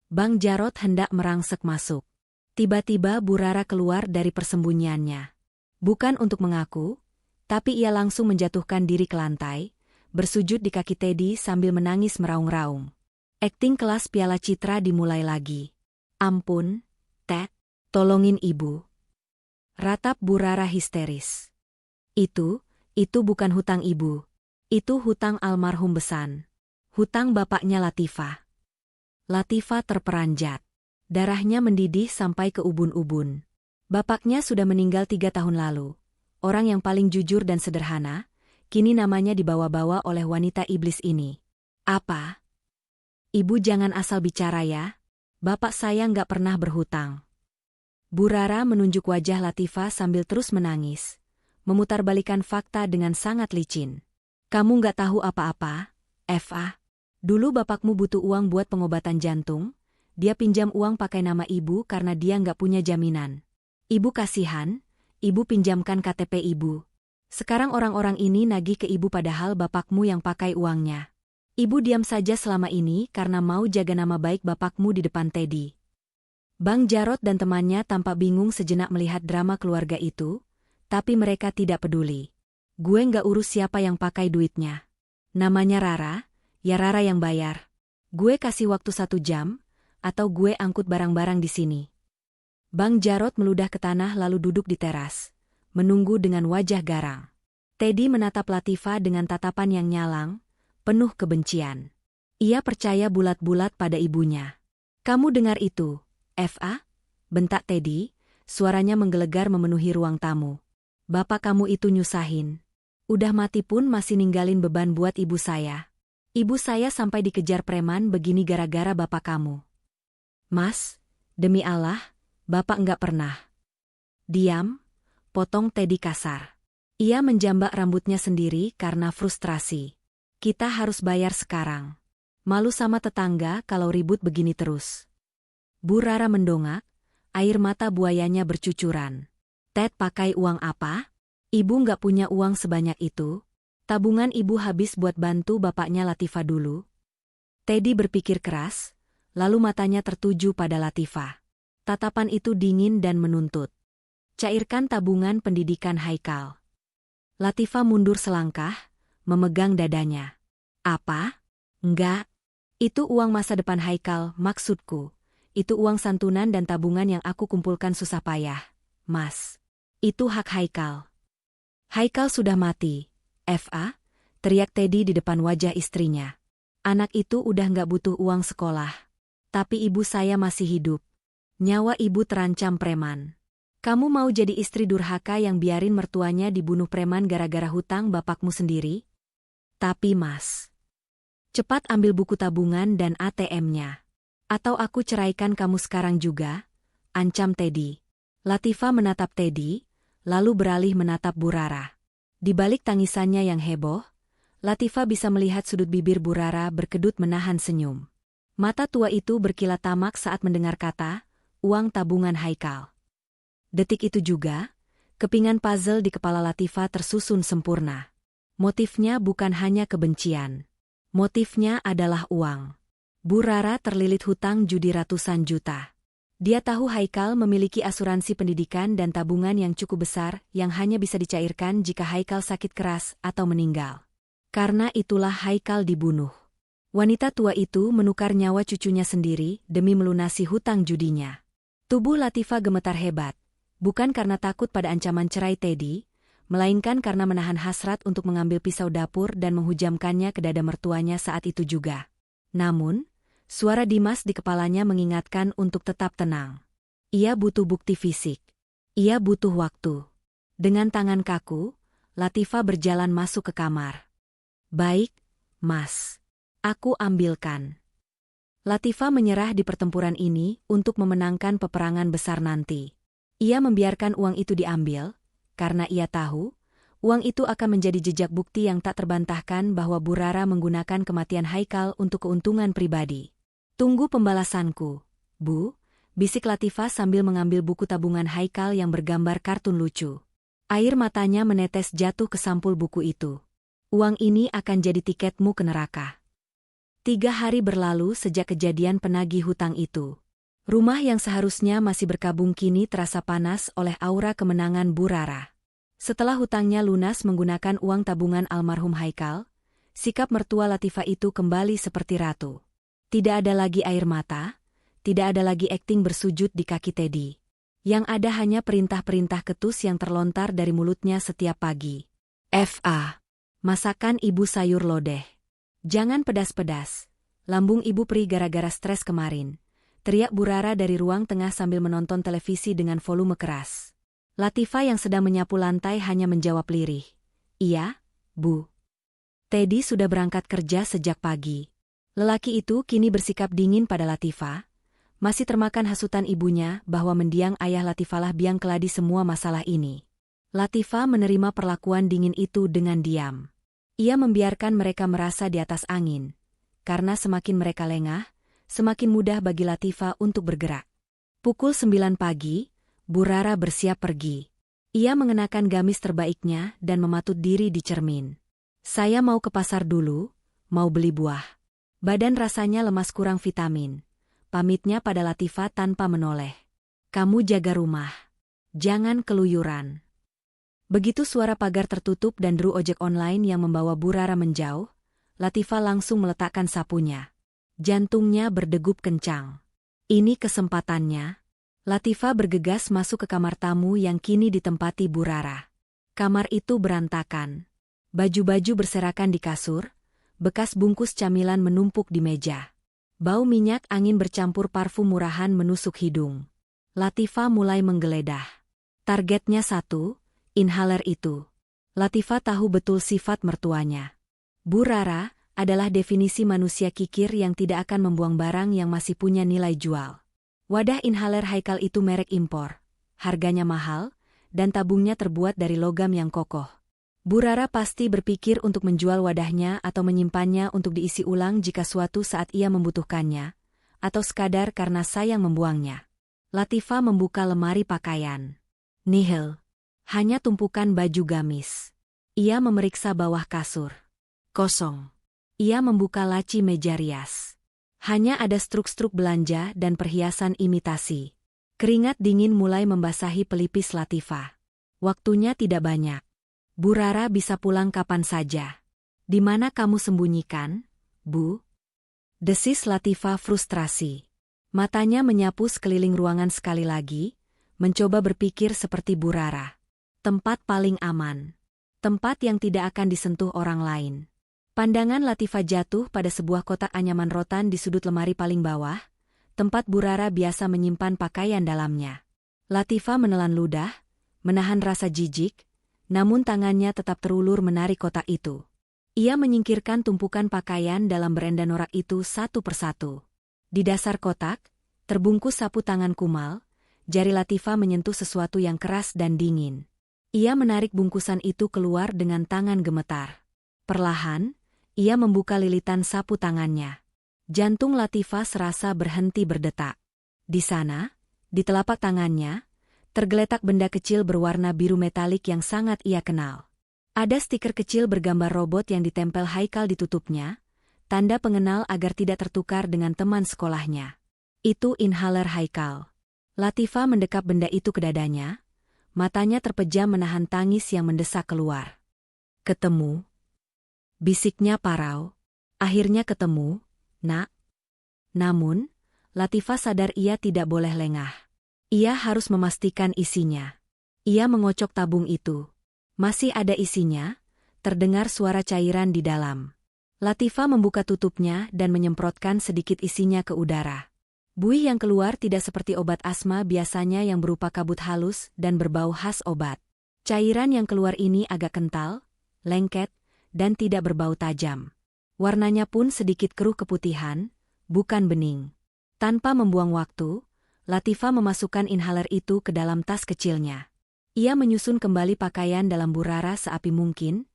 Bang Jarot hendak merangsek masuk. Tiba-tiba Bu Rara keluar dari persembunyiannya. Bukan untuk mengaku, tapi ia langsung menjatuhkan diri ke lantai, bersujud di kaki Teddy sambil menangis meraung-raung. Akting kelas Piala Citra dimulai lagi. Ampun, Ted, tolongin ibu. Ratap Bu Rara histeris. Itu bukan hutang ibu. Itu hutang almarhum Besan. Hutang bapaknya Latifah. Latifah terperanjat. Darahnya mendidih sampai ke ubun-ubun. Bapaknya sudah meninggal 3 tahun lalu. Orang yang paling jujur dan sederhana, kini namanya dibawa-bawa oleh wanita iblis ini. Apa? Ibu jangan asal bicara ya. Bapak saya nggak pernah berhutang. Bu Rara menunjuk wajah Latifah sambil terus menangis, memutarbalikan fakta dengan sangat licin. Kamu nggak tahu apa-apa, Eva. Dulu bapakmu butuh uang buat pengobatan jantung, dia pinjam uang pakai nama ibu karena dia nggak punya jaminan. Ibu kasihan, ibu pinjamkan KTP ibu. Sekarang orang-orang ini nagih ke ibu padahal bapakmu yang pakai uangnya. Ibu diam saja selama ini karena mau jaga nama baik bapakmu di depan Teddy. Bang Jarot dan temannya tampak bingung sejenak melihat drama keluarga itu, tapi mereka tidak peduli. Gue nggak urus siapa yang pakai duitnya. Namanya Rara, ya Rara yang bayar. Gue kasih waktu 1 jam, atau gue angkut barang-barang di sini. Bang Jarot meludah ke tanah lalu duduk di teras, menunggu dengan wajah garang. Teddy menatap Latifah dengan tatapan yang nyalang, penuh kebencian. Ia percaya bulat-bulat pada ibunya. Kamu dengar itu, Eva? Bentak Teddy, suaranya menggelegar memenuhi ruang tamu. Bapak kamu itu nyusahin. Udah mati pun masih ninggalin beban buat ibu saya. Ibu saya sampai dikejar preman begini gara-gara bapak kamu. Mas, demi Allah, bapak enggak pernah. Diam, potong Teddy kasar. Ia menjambak rambutnya sendiri karena frustrasi. Kita harus bayar sekarang. Malu sama tetangga kalau ribut begini terus. Bu Rara mendongak, air mata buayanya bercucuran. Ted pakai uang apa? Ibu nggak punya uang sebanyak itu. Tabungan ibu habis buat bantu bapaknya Latifah dulu. Teddy berpikir keras, lalu matanya tertuju pada Latifah. Tatapan itu dingin dan menuntut. Cairkan tabungan pendidikan Haikal. Latifah mundur selangkah, memegang dadanya. Apa? Enggak. Itu uang masa depan Haikal, maksudku. Itu uang santunan dan tabungan yang aku kumpulkan susah payah, Mas. Itu hak Haikal. Haikal sudah mati, Eva, teriak Teddy di depan wajah istrinya. Anak itu udah nggak butuh uang sekolah. Tapi ibu saya masih hidup. Nyawa ibu terancam preman. Kamu mau jadi istri durhaka yang biarin mertuanya dibunuh preman gara-gara hutang bapakmu sendiri? Tapi Mas, cepat ambil buku tabungan dan ATM-nya. Atau aku ceraikan kamu sekarang juga, ancam Teddy. Latifah menatap Teddy, lalu beralih menatap Bu Rara. Di balik tangisannya yang heboh, Latifah bisa melihat sudut bibir Bu Rara berkedut menahan senyum. Mata tua itu berkilat tamak saat mendengar kata, uang tabungan Haikal. Detik itu juga, kepingan puzzle di kepala Latifah tersusun sempurna. Motifnya bukan hanya kebencian. Motifnya adalah uang. Bu Rara terlilit hutang judi ratusan juta. Dia tahu Haikal memiliki asuransi pendidikan dan tabungan yang cukup besar yang hanya bisa dicairkan jika Haikal sakit keras atau meninggal. Karena itulah Haikal dibunuh. Wanita tua itu menukar nyawa cucunya sendiri demi melunasi hutang judinya. Tubuh Latifah gemetar hebat, bukan karena takut pada ancaman cerai Teddy, melainkan karena menahan hasrat untuk mengambil pisau dapur dan menghujamkannya ke dada mertuanya saat itu juga. Namun, Suara Dimas di kepalanya mengingatkan untuk tetap tenang. Ia butuh bukti fisik. Ia butuh waktu. Dengan tangan kaku, Latifah berjalan masuk ke kamar. Baik, Mas. Aku ambilkan. Latifah menyerah di pertempuran ini untuk memenangkan peperangan besar nanti. Ia membiarkan uang itu diambil, karena ia tahu, uang itu akan menjadi jejak bukti yang tak terbantahkan bahwa Bu Rara menggunakan kematian Haikal untuk keuntungan pribadi. Tunggu pembalasanku, Bu, bisik Latifah sambil mengambil buku tabungan Haikal yang bergambar kartun lucu. Air matanya menetes jatuh ke sampul buku itu. Uang ini akan jadi tiketmu ke neraka. 3 hari berlalu sejak kejadian penagih hutang itu. Rumah yang seharusnya masih berkabung kini terasa panas oleh aura kemenangan Bu Rara. Setelah hutangnya lunas menggunakan uang tabungan almarhum Haikal, sikap mertua Latifah itu kembali seperti ratu. Tidak ada lagi air mata, tidak ada lagi akting bersujud di kaki Teddy. Yang ada hanya perintah-perintah ketus yang terlontar dari mulutnya setiap pagi. F.A. Masakan ibu sayur lodeh. Jangan pedas-pedas. Lambung ibu perih gara-gara stres kemarin. Teriak Bu Rara dari ruang tengah sambil menonton televisi dengan volume keras. Latifah yang sedang menyapu lantai hanya menjawab lirih. Iya, Bu. Teddy sudah berangkat kerja sejak pagi. Lelaki itu kini bersikap dingin pada Latifah. Masih termakan hasutan ibunya bahwa mendiang ayah Latifah lah biang keladi semua masalah ini. Latifah menerima perlakuan dingin itu dengan diam. Ia membiarkan mereka merasa di atas angin. Karena semakin mereka lengah, semakin mudah bagi Latifah untuk bergerak. Pukul 9 pagi, Bu Rara bersiap pergi. Ia mengenakan gamis terbaiknya dan mematut diri di cermin. Saya mau ke pasar dulu, mau beli buah. Badan rasanya lemas kurang vitamin. Pamitnya pada Latifah tanpa menoleh. Kamu jaga rumah. Jangan keluyuran. Begitu suara pagar tertutup dan deru ojek online yang membawa Bu Rara menjauh, Latifah langsung meletakkan sapunya. Jantungnya berdegup kencang. Ini kesempatannya. Latifah bergegas masuk ke kamar tamu yang kini ditempati Bu Rara. Kamar itu berantakan. Baju-baju berserakan di kasur, bekas bungkus camilan menumpuk di meja. Bau minyak angin bercampur parfum murahan menusuk hidung. Latifah mulai menggeledah. Targetnya satu, inhaler itu. Latifah tahu betul sifat mertuanya. Bu Rara adalah definisi manusia kikir yang tidak akan membuang barang yang masih punya nilai jual. Wadah inhaler Haikal itu merek impor. Harganya mahal, dan tabungnya terbuat dari logam yang kokoh. Bu Rara pasti berpikir untuk menjual wadahnya atau menyimpannya untuk diisi ulang jika suatu saat ia membutuhkannya, atau sekadar karena sayang membuangnya. Latifah membuka lemari pakaian. Nihil. Hanya tumpukan baju gamis. Ia memeriksa bawah kasur. Kosong. Ia membuka laci meja rias. Hanya ada struk-struk belanja dan perhiasan imitasi. Keringat dingin mulai membasahi pelipis Latifah. Waktunya tidak banyak. Bu Rara bisa pulang kapan saja. Di mana kamu sembunyikan, Bu? Desis Latifah frustrasi. Matanya menyapu sekeliling ruangan sekali lagi, mencoba berpikir seperti Bu Rara. Tempat paling aman. Tempat yang tidak akan disentuh orang lain. Pandangan Latifah jatuh pada sebuah kotak anyaman rotan di sudut lemari paling bawah, tempat Bu Rara biasa menyimpan pakaian dalamnya. Latifah menelan ludah, menahan rasa jijik, namun tangannya tetap terulur menarik kotak itu. Ia menyingkirkan tumpukan pakaian dalam berenda norak itu satu persatu. Di dasar kotak, terbungkus sapu tangan kumal, jari Latifah menyentuh sesuatu yang keras dan dingin. Ia menarik bungkusan itu keluar dengan tangan gemetar. Perlahan, ia membuka lilitan sapu tangannya. Jantung Latifah serasa berhenti berdetak. Di sana, di telapak tangannya, tergeletak benda kecil berwarna biru metalik yang sangat ia kenal. Ada stiker kecil bergambar robot yang ditempel Haikal di tutupnya, tanda pengenal agar tidak tertukar dengan teman sekolahnya. Itu inhaler Haikal. Latifah mendekap benda itu ke dadanya, matanya terpejam menahan tangis yang mendesak keluar. Ketemu. Bisiknya parau. Akhirnya ketemu, Nak. Namun, Latifah sadar ia tidak boleh lengah. Ia harus memastikan isinya. Ia mengocok tabung itu. Masih ada isinya, terdengar suara cairan di dalam. Latifah membuka tutupnya dan menyemprotkan sedikit isinya ke udara. Buih yang keluar tidak seperti obat asma biasanya yang berupa kabut halus dan berbau khas obat. Cairan yang keluar ini agak kental, lengket, dan tidak berbau tajam. Warnanya pun sedikit keruh keputihan, bukan bening. Tanpa membuang waktu, Latifah memasukkan inhaler itu ke dalam tas kecilnya. Ia menyusun kembali pakaian dalam burara seapi mungkin,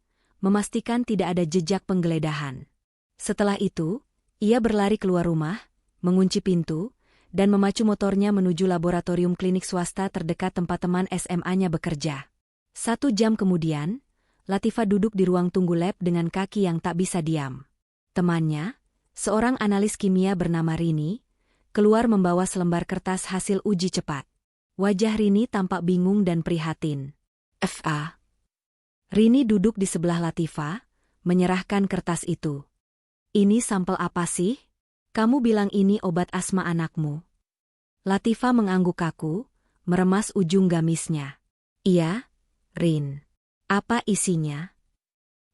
memastikan tidak ada jejak penggeledahan. Setelah itu, ia berlari keluar rumah, mengunci pintu, dan memacu motornya menuju laboratorium klinik swasta terdekat tempat teman SMA-nya bekerja. 1 jam kemudian, Latifah duduk di ruang tunggu lab dengan kaki yang tak bisa diam. Temannya, seorang analis kimia bernama Rini, keluar membawa selembar kertas hasil uji cepat. Wajah Rini tampak bingung dan prihatin. "FA." Rini duduk di sebelah Latifah, menyerahkan kertas itu. "Ini sampel apa sih? Kamu bilang ini obat asma anakmu." Latifah mengangguk kaku, meremas ujung gamisnya. "Iya, Rin. Apa isinya?"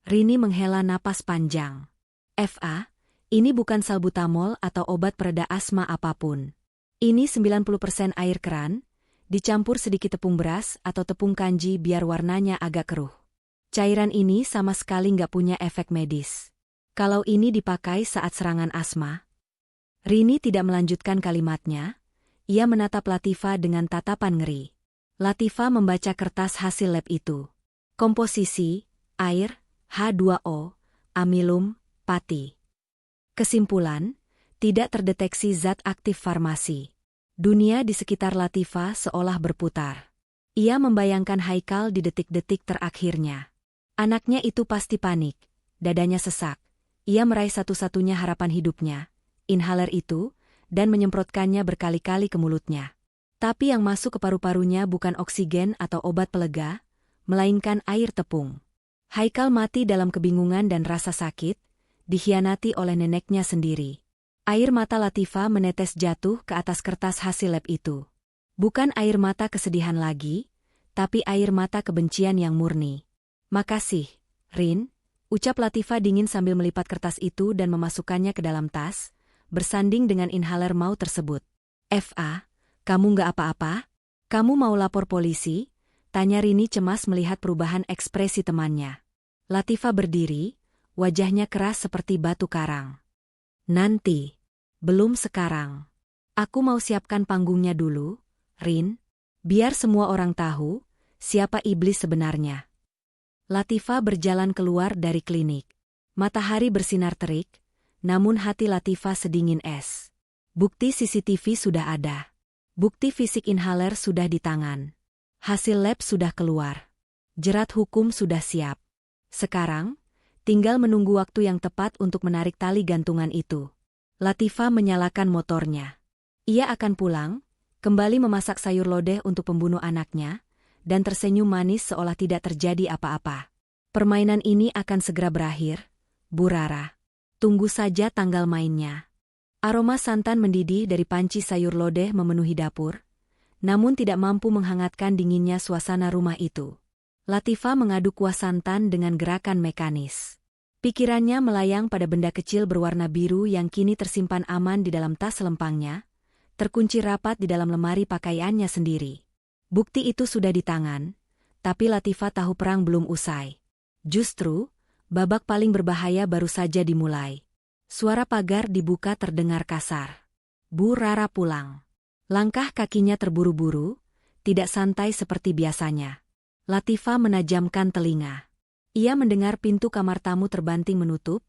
Rini menghela napas panjang. "FA, ini bukan salbutamol atau obat pereda asma apapun. Ini 90% air keran, dicampur sedikit tepung beras atau tepung kanji biar warnanya agak keruh. Cairan ini sama sekali nggak punya efek medis. Kalau ini dipakai saat serangan asma..." Rini tidak melanjutkan kalimatnya, ia menatap Latifah dengan tatapan ngeri. Latifah membaca kertas hasil lab itu. Komposisi, air, H2O, amilum, pati. Kesimpulan, tidak terdeteksi zat aktif farmasi. Dunia di sekitar Latifah seolah berputar. Ia membayangkan Haikal di detik-detik terakhirnya. Anaknya itu pasti panik, dadanya sesak. Ia meraih satu-satunya harapan hidupnya, inhaler itu, dan menyemprotkannya berkali-kali ke mulutnya. Tapi yang masuk ke paru-parunya bukan oksigen atau obat pelega, melainkan air tepung. Haikal mati dalam kebingungan dan rasa sakit, dikhianati oleh neneknya sendiri. Air mata Latifah menetes jatuh ke atas kertas hasil lab itu. Bukan air mata kesedihan lagi, tapi air mata kebencian yang murni. "Makasih, Rin," ucap Latifah dingin sambil melipat kertas itu dan memasukkannya ke dalam tas, bersanding dengan inhaler mau tersebut. "FA, kamu nggak apa-apa? Kamu mau lapor polisi?" tanya Rini cemas melihat perubahan ekspresi temannya. Latifah berdiri, wajahnya keras seperti batu karang. "Nanti. Belum sekarang. Aku mau siapkan panggungnya dulu, Rin. Biar semua orang tahu siapa iblis sebenarnya." Latifah berjalan keluar dari klinik. Matahari bersinar terik, namun hati Latifah sedingin es. Bukti CCTV sudah ada. Bukti fisik inhaler sudah di tangan. Hasil lab sudah keluar. Jerat hukum sudah siap. Sekarang, tinggal menunggu waktu yang tepat untuk menarik tali gantungan itu. Latifah menyalakan motornya. Ia akan pulang, kembali memasak sayur lodeh untuk pembunuh anaknya, dan tersenyum manis seolah tidak terjadi apa-apa. Permainan ini akan segera berakhir, Bu Rara. Tunggu saja tanggal mainnya. Aroma santan mendidih dari panci sayur lodeh memenuhi dapur, namun tidak mampu menghangatkan dinginnya suasana rumah itu. Latifah mengaduk kuah santan dengan gerakan mekanis. Pikirannya melayang pada benda kecil berwarna biru yang kini tersimpan aman di dalam tas selempangnya, terkunci rapat di dalam lemari pakaiannya sendiri. Bukti itu sudah di tangan, tapi Latifah tahu perang belum usai. Justru, babak paling berbahaya baru saja dimulai. Suara pagar dibuka terdengar kasar. Bu Rara pulang. Langkah kakinya terburu-buru, tidak santai seperti biasanya. Latifah menajamkan telinga. Ia mendengar pintu kamar tamu terbanting menutup,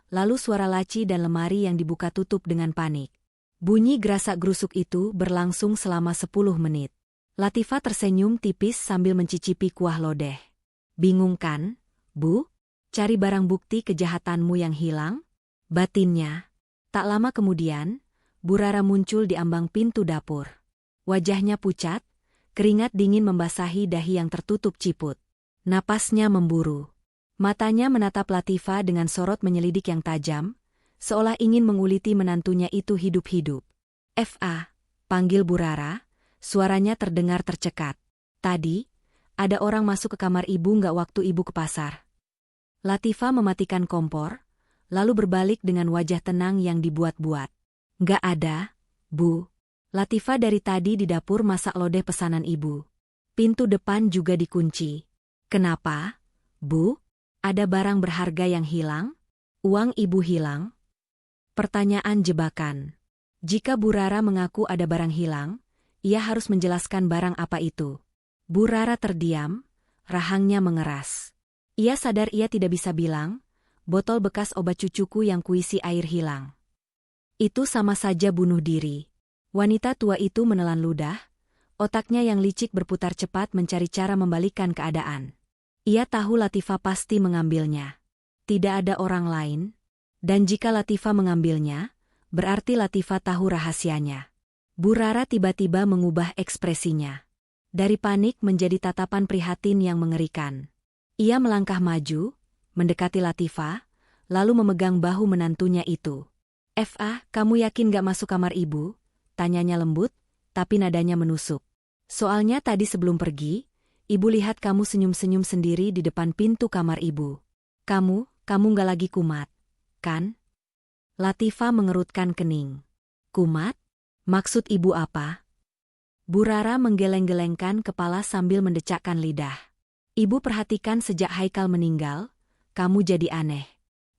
lalu suara laci dan lemari yang dibuka tutup dengan panik. Bunyi gerasak-gerusuk itu berlangsung selama 10 menit. Latifah tersenyum tipis sambil mencicipi kuah lodeh. "Bingung kan, Bu? Cari barang bukti kejahatanmu yang hilang?" batinnya. Tak lama kemudian, Bu Rara muncul di ambang pintu dapur. Wajahnya pucat, keringat dingin membasahi dahi yang tertutup ciput. Napasnya memburu. Matanya menatap Latifah dengan sorot menyelidik yang tajam, seolah ingin menguliti menantunya itu hidup-hidup. "FA," panggil Bu Rara, suaranya terdengar tercekat. "Tadi, ada orang masuk ke kamar ibu nggak waktu ibu ke pasar?" Latifah mematikan kompor, lalu berbalik dengan wajah tenang yang dibuat-buat. Nggak ada, Bu. Latifah dari tadi di dapur masak lodeh pesanan ibu. Pintu depan juga dikunci. Kenapa, Bu? Ada barang berharga yang hilang? Uang ibu hilang? Pertanyaan jebakan. Jika Bu Rara mengaku ada barang hilang, ia harus menjelaskan barang apa itu. Bu Rara terdiam, rahangnya mengeras. Ia sadar ia tidak bisa bilang, botol bekas obat cucuku yang kuisi air hilang. Itu sama saja bunuh diri. Wanita tua itu menelan ludah, otaknya yang licik berputar cepat mencari cara membalikkan keadaan. Ia tahu Latifah pasti mengambilnya. Tidak ada orang lain. Dan jika Latifah mengambilnya, berarti Latifah tahu rahasianya. Bu Rara tiba-tiba mengubah ekspresinya. Dari panik menjadi tatapan prihatin yang mengerikan. Ia melangkah maju, mendekati Latifah, lalu memegang bahu menantunya itu. "Fa, kamu yakin gak masuk kamar ibu?" Tanyanya lembut, tapi nadanya menusuk. "Soalnya tadi sebelum pergi, ibu lihat kamu senyum-senyum sendiri di depan pintu kamar ibu. Kamu gak lagi kumat, kan?" Latifah mengerutkan kening. "Kumat? Maksud ibu apa?" Bu Rara menggeleng-gelengkan kepala sambil mendecakkan lidah. "Ibu perhatikan sejak Haikal meninggal, kamu jadi aneh.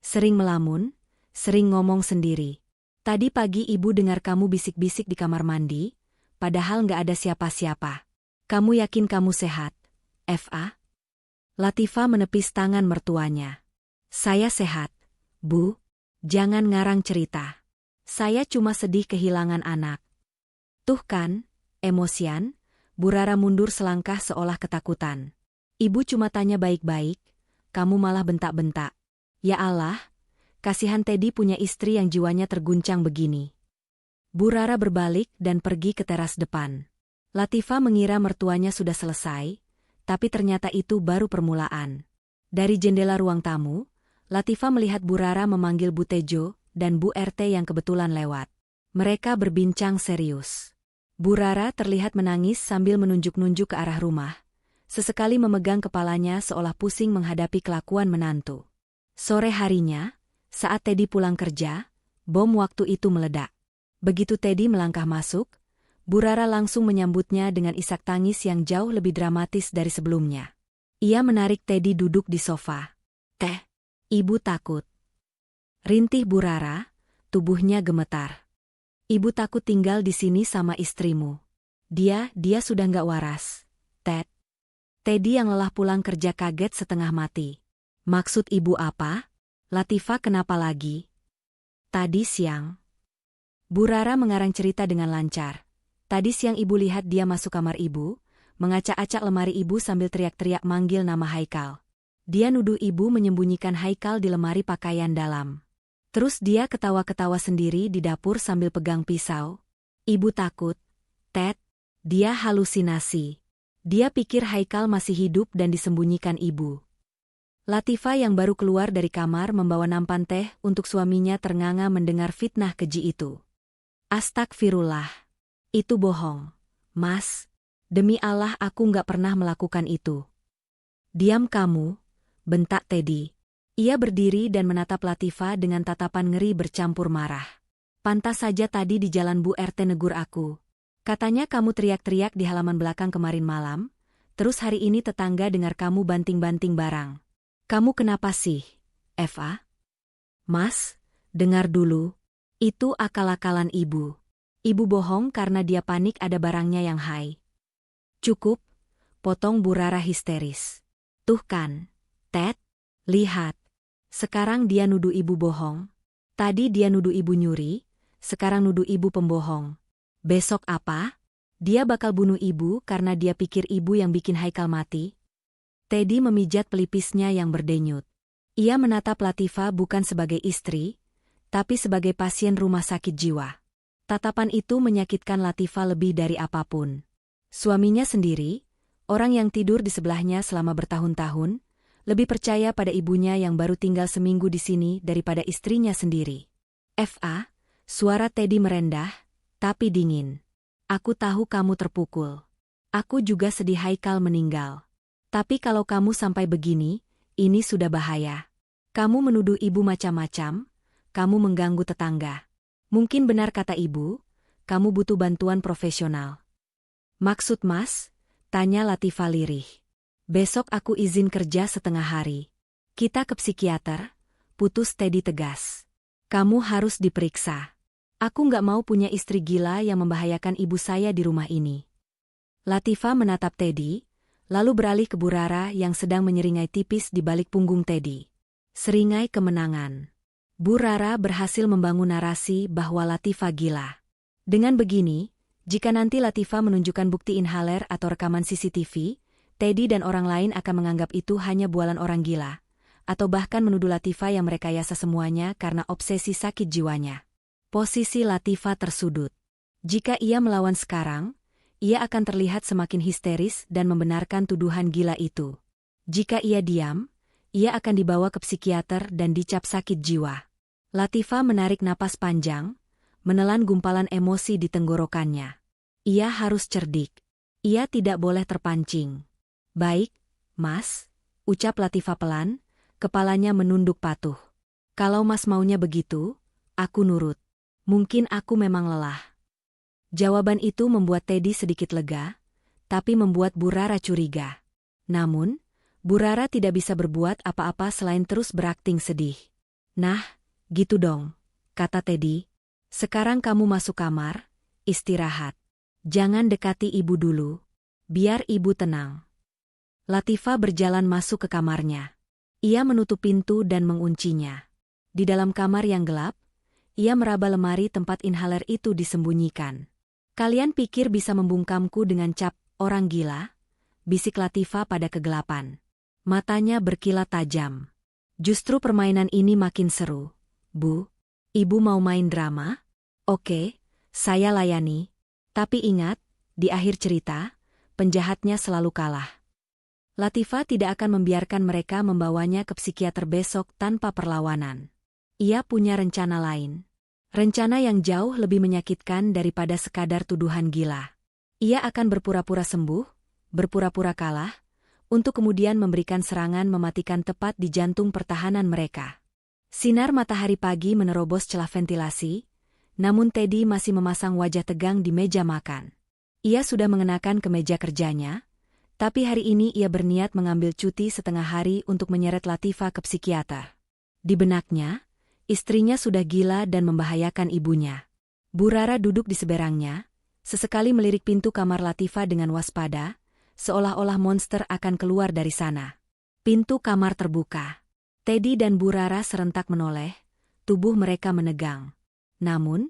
Sering melamun, sering ngomong sendiri. Tadi pagi ibu dengar kamu bisik-bisik di kamar mandi, padahal nggak ada siapa-siapa. Kamu yakin kamu sehat, Fa?" Latifah menepis tangan mertuanya. "Saya sehat, Bu. Jangan ngarang cerita. Saya cuma sedih kehilangan anak." "Tuh kan, emosian." Bu Rara mundur selangkah seolah ketakutan. "Ibu cuma tanya baik-baik, kamu malah bentak-bentak. Ya Allah, kasihan Teddy punya istri yang jiwanya terguncang begini." Bu Rara berbalik dan pergi ke teras depan. Latifah mengira mertuanya sudah selesai, tapi ternyata itu baru permulaan. Dari jendela ruang tamu, Latifah melihat Bu Rara memanggil Bu Tejo dan Bu RT yang kebetulan lewat. Mereka berbincang serius. Bu Rara terlihat menangis sambil menunjuk-nunjuk ke arah rumah. Sesekali memegang kepalanya seolah pusing menghadapi kelakuan menantu. Sore harinya, saat Teddy pulang kerja, bom waktu itu meledak. Begitu Teddy melangkah masuk, Bu Rara langsung menyambutnya dengan isak tangis yang jauh lebih dramatis dari sebelumnya. Ia menarik Teddy duduk di sofa. "Teh, ibu takut." Rintih Bu Rara, tubuhnya gemetar. "Ibu takut tinggal di sini sama istrimu. Dia sudah nggak waras, Ted." Teddy yang lelah pulang kerja kaget setengah mati. "Maksud ibu apa? Latifah kenapa lagi?" "Tadi siang." Bu Rara mengarang cerita dengan lancar. "Tadi siang ibu lihat dia masuk kamar ibu, mengacak-acak lemari ibu sambil teriak-teriak manggil nama Haikal. Dia nuduh ibu menyembunyikan Haikal di lemari pakaian dalam. Terus dia ketawa-ketawa sendiri di dapur sambil pegang pisau. Ibu takut, Ted. Dia halusinasi. Dia pikir Haikal masih hidup dan disembunyikan ibu." Latifah yang baru keluar dari kamar membawa nampan teh untuk suaminya ternganga mendengar fitnah keji itu. "Astagfirullah. Itu bohong, Mas. Demi Allah aku nggak pernah melakukan itu." "Diam kamu," bentak Teddy. Ia berdiri dan menatap Latifah dengan tatapan ngeri bercampur marah. "Pantas saja tadi di jalan Bu RT negur aku. Katanya kamu teriak-teriak di halaman belakang kemarin malam, terus hari ini tetangga dengar kamu banting-banting barang. Kamu kenapa sih, Fa?" "Mas, dengar dulu. Itu akal-akalan ibu. Ibu bohong karena dia panik ada barangnya yang high." "Cukup," potong Bu Rara histeris. "Tuh kan, Ted, lihat. Sekarang dia nuduh ibu bohong. Tadi dia nuduh ibu nyuri, sekarang nuduh ibu pembohong. Besok apa? Dia bakal bunuh ibu karena dia pikir ibu yang bikin Haikal mati." Teddy memijat pelipisnya yang berdenyut. Ia menatap Latifah bukan sebagai istri, tapi sebagai pasien rumah sakit jiwa. Tatapan itu menyakitkan Latifah lebih dari apapun. Suaminya sendiri, orang yang tidur di sebelahnya selama bertahun-tahun, lebih percaya pada ibunya yang baru tinggal seminggu di sini daripada istrinya sendiri. "Fa," suara Teddy merendah, tapi dingin. "Aku tahu kamu terpukul. Aku juga sedih Haikal meninggal. Tapi kalau kamu sampai begini, ini sudah bahaya. Kamu menuduh ibu macam-macam, kamu mengganggu tetangga. Mungkin benar kata ibu, kamu butuh bantuan profesional. Maksud Mas? Tanya Latifah lirih. Besok aku izin kerja setengah hari. Kita ke psikiater, putus Teddy tegas. Kamu harus diperiksa. Aku nggak mau punya istri gila yang membahayakan ibu saya di rumah ini. Latifah menatap Teddy, lalu beralih ke Bu Rara yang sedang menyeringai tipis di balik punggung Teddy. Seringai kemenangan. Bu Rara berhasil membangun narasi bahwa Latifah gila. Dengan begini, jika nanti Latifah menunjukkan bukti inhaler atau rekaman CCTV, Teddy dan orang lain akan menganggap itu hanya bualan orang gila, atau bahkan menuduh Latifah yang merekayasa semuanya karena obsesi sakit jiwanya. Posisi Latifah tersudut. Jika ia melawan sekarang, ia akan terlihat semakin histeris dan membenarkan tuduhan gila itu. Jika ia diam, ia akan dibawa ke psikiater dan dicap sakit jiwa. Latifah menarik napas panjang, menelan gumpalan emosi di tenggorokannya. Ia harus cerdik. Ia tidak boleh terpancing. Baik, Mas, ucap Latifah pelan, kepalanya menunduk patuh. Kalau Mas maunya begitu, aku nurut. Mungkin aku memang lelah. Jawaban itu membuat Teddy sedikit lega, tapi membuat Bu Rara curiga. Namun, Bu Rara tidak bisa berbuat apa-apa selain terus berakting sedih. Nah, gitu dong, kata Teddy. Sekarang kamu masuk kamar, istirahat. Jangan dekati ibu dulu, biar ibu tenang. Latifah berjalan masuk ke kamarnya. Ia menutup pintu dan menguncinya. Di dalam kamar yang gelap, ia meraba lemari tempat inhaler itu disembunyikan. Kalian pikir bisa membungkamku dengan cap orang gila? Bisik Latifah pada kegelapan. Matanya berkilat tajam. Justru permainan ini makin seru. Bu, ibu mau main drama? Oke, saya layani. Tapi ingat, di akhir cerita, penjahatnya selalu kalah. Latifah tidak akan membiarkan mereka membawanya ke psikiater besok tanpa perlawanan. Ia punya rencana lain. Rencana yang jauh lebih menyakitkan daripada sekadar tuduhan gila. Ia akan berpura-pura sembuh, berpura-pura kalah, untuk kemudian memberikan serangan mematikan tepat di jantung pertahanan mereka. Sinar matahari pagi menerobos celah ventilasi, namun Teddy masih memasang wajah tegang di meja makan. Ia sudah mengenakan kemeja kerjanya, tapi hari ini ia berniat mengambil cuti setengah hari untuk menyeret Latifah ke psikiater. Di benaknya, istrinya sudah gila dan membahayakan ibunya. Bu Rara duduk di seberangnya, sesekali melirik pintu kamar Latifah dengan waspada, seolah-olah monster akan keluar dari sana. Pintu kamar terbuka. Teddy dan Bu Rara serentak menoleh, tubuh mereka menegang. Namun,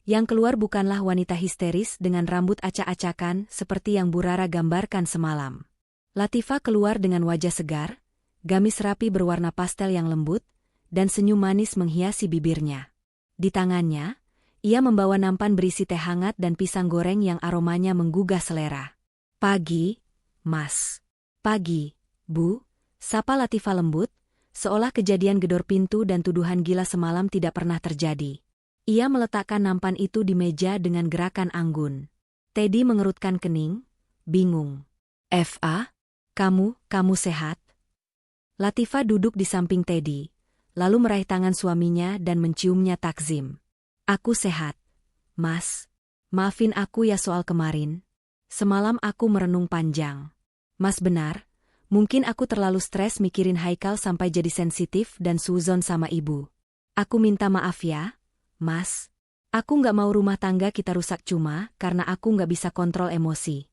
yang keluar bukanlah wanita histeris dengan rambut acak-acakan seperti yang Bu Rara gambarkan semalam. Latifah keluar dengan wajah segar, gamis rapi berwarna pastel yang lembut, dan senyum manis menghiasi bibirnya. Di tangannya, ia membawa nampan berisi teh hangat dan pisang goreng yang aromanya menggugah selera. Pagi, Mas. Pagi, Bu, sapa Latifah lembut, seolah kejadian gedor pintu dan tuduhan gila semalam tidak pernah terjadi. Ia meletakkan nampan itu di meja dengan gerakan anggun. Teddy mengerutkan kening, bingung. "Fa, kamu sehat?" Latifah duduk di samping Teddy, lalu meraih tangan suaminya dan menciumnya takzim. "Aku sehat, Mas. Maafin aku ya soal kemarin. Semalam aku merenung panjang. Mas benar, mungkin aku terlalu stres mikirin Haikal sampai jadi sensitif dan suzon sama ibu. Aku minta maaf ya, Mas. Aku nggak mau rumah tangga kita rusak cuma karena aku nggak bisa kontrol emosi."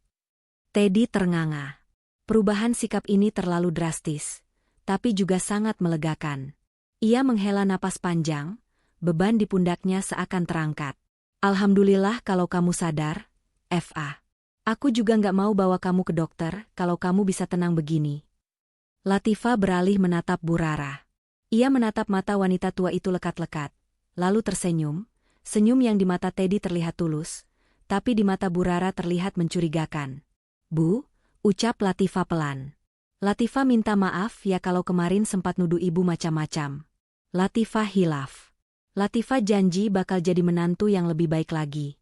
Teddy ternganga. Perubahan sikap ini terlalu drastis, tapi juga sangat melegakan. Ia menghela napas panjang, beban di pundaknya seakan terangkat. "Alhamdulillah kalau kamu sadar, Fa. Aku juga nggak mau bawa kamu ke dokter kalau kamu bisa tenang begini." Latifah beralih menatap Bu Rara. Ia menatap mata wanita tua itu lekat-lekat, lalu tersenyum, senyum yang di mata Teddy terlihat tulus, tapi di mata Bu Rara terlihat mencurigakan. "Bu," ucap Latifah pelan. "Latifah minta maaf ya kalau kemarin sempat nuduh ibu macam-macam." Latifah hilaf. Latifah janji bakal jadi menantu yang lebih baik lagi.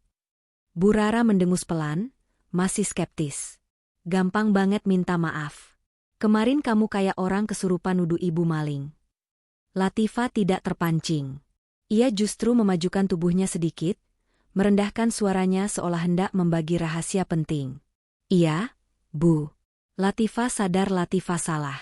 Bu Rara mendengus pelan, masih skeptis. "Gampang banget minta maaf. Kemarin kamu kayak orang kesurupan nuduh ibu maling." Latifah tidak terpancing. Ia justru memajukan tubuhnya sedikit, merendahkan suaranya seolah hendak membagi rahasia penting. Iya, Bu. Latifah sadar Latifah salah.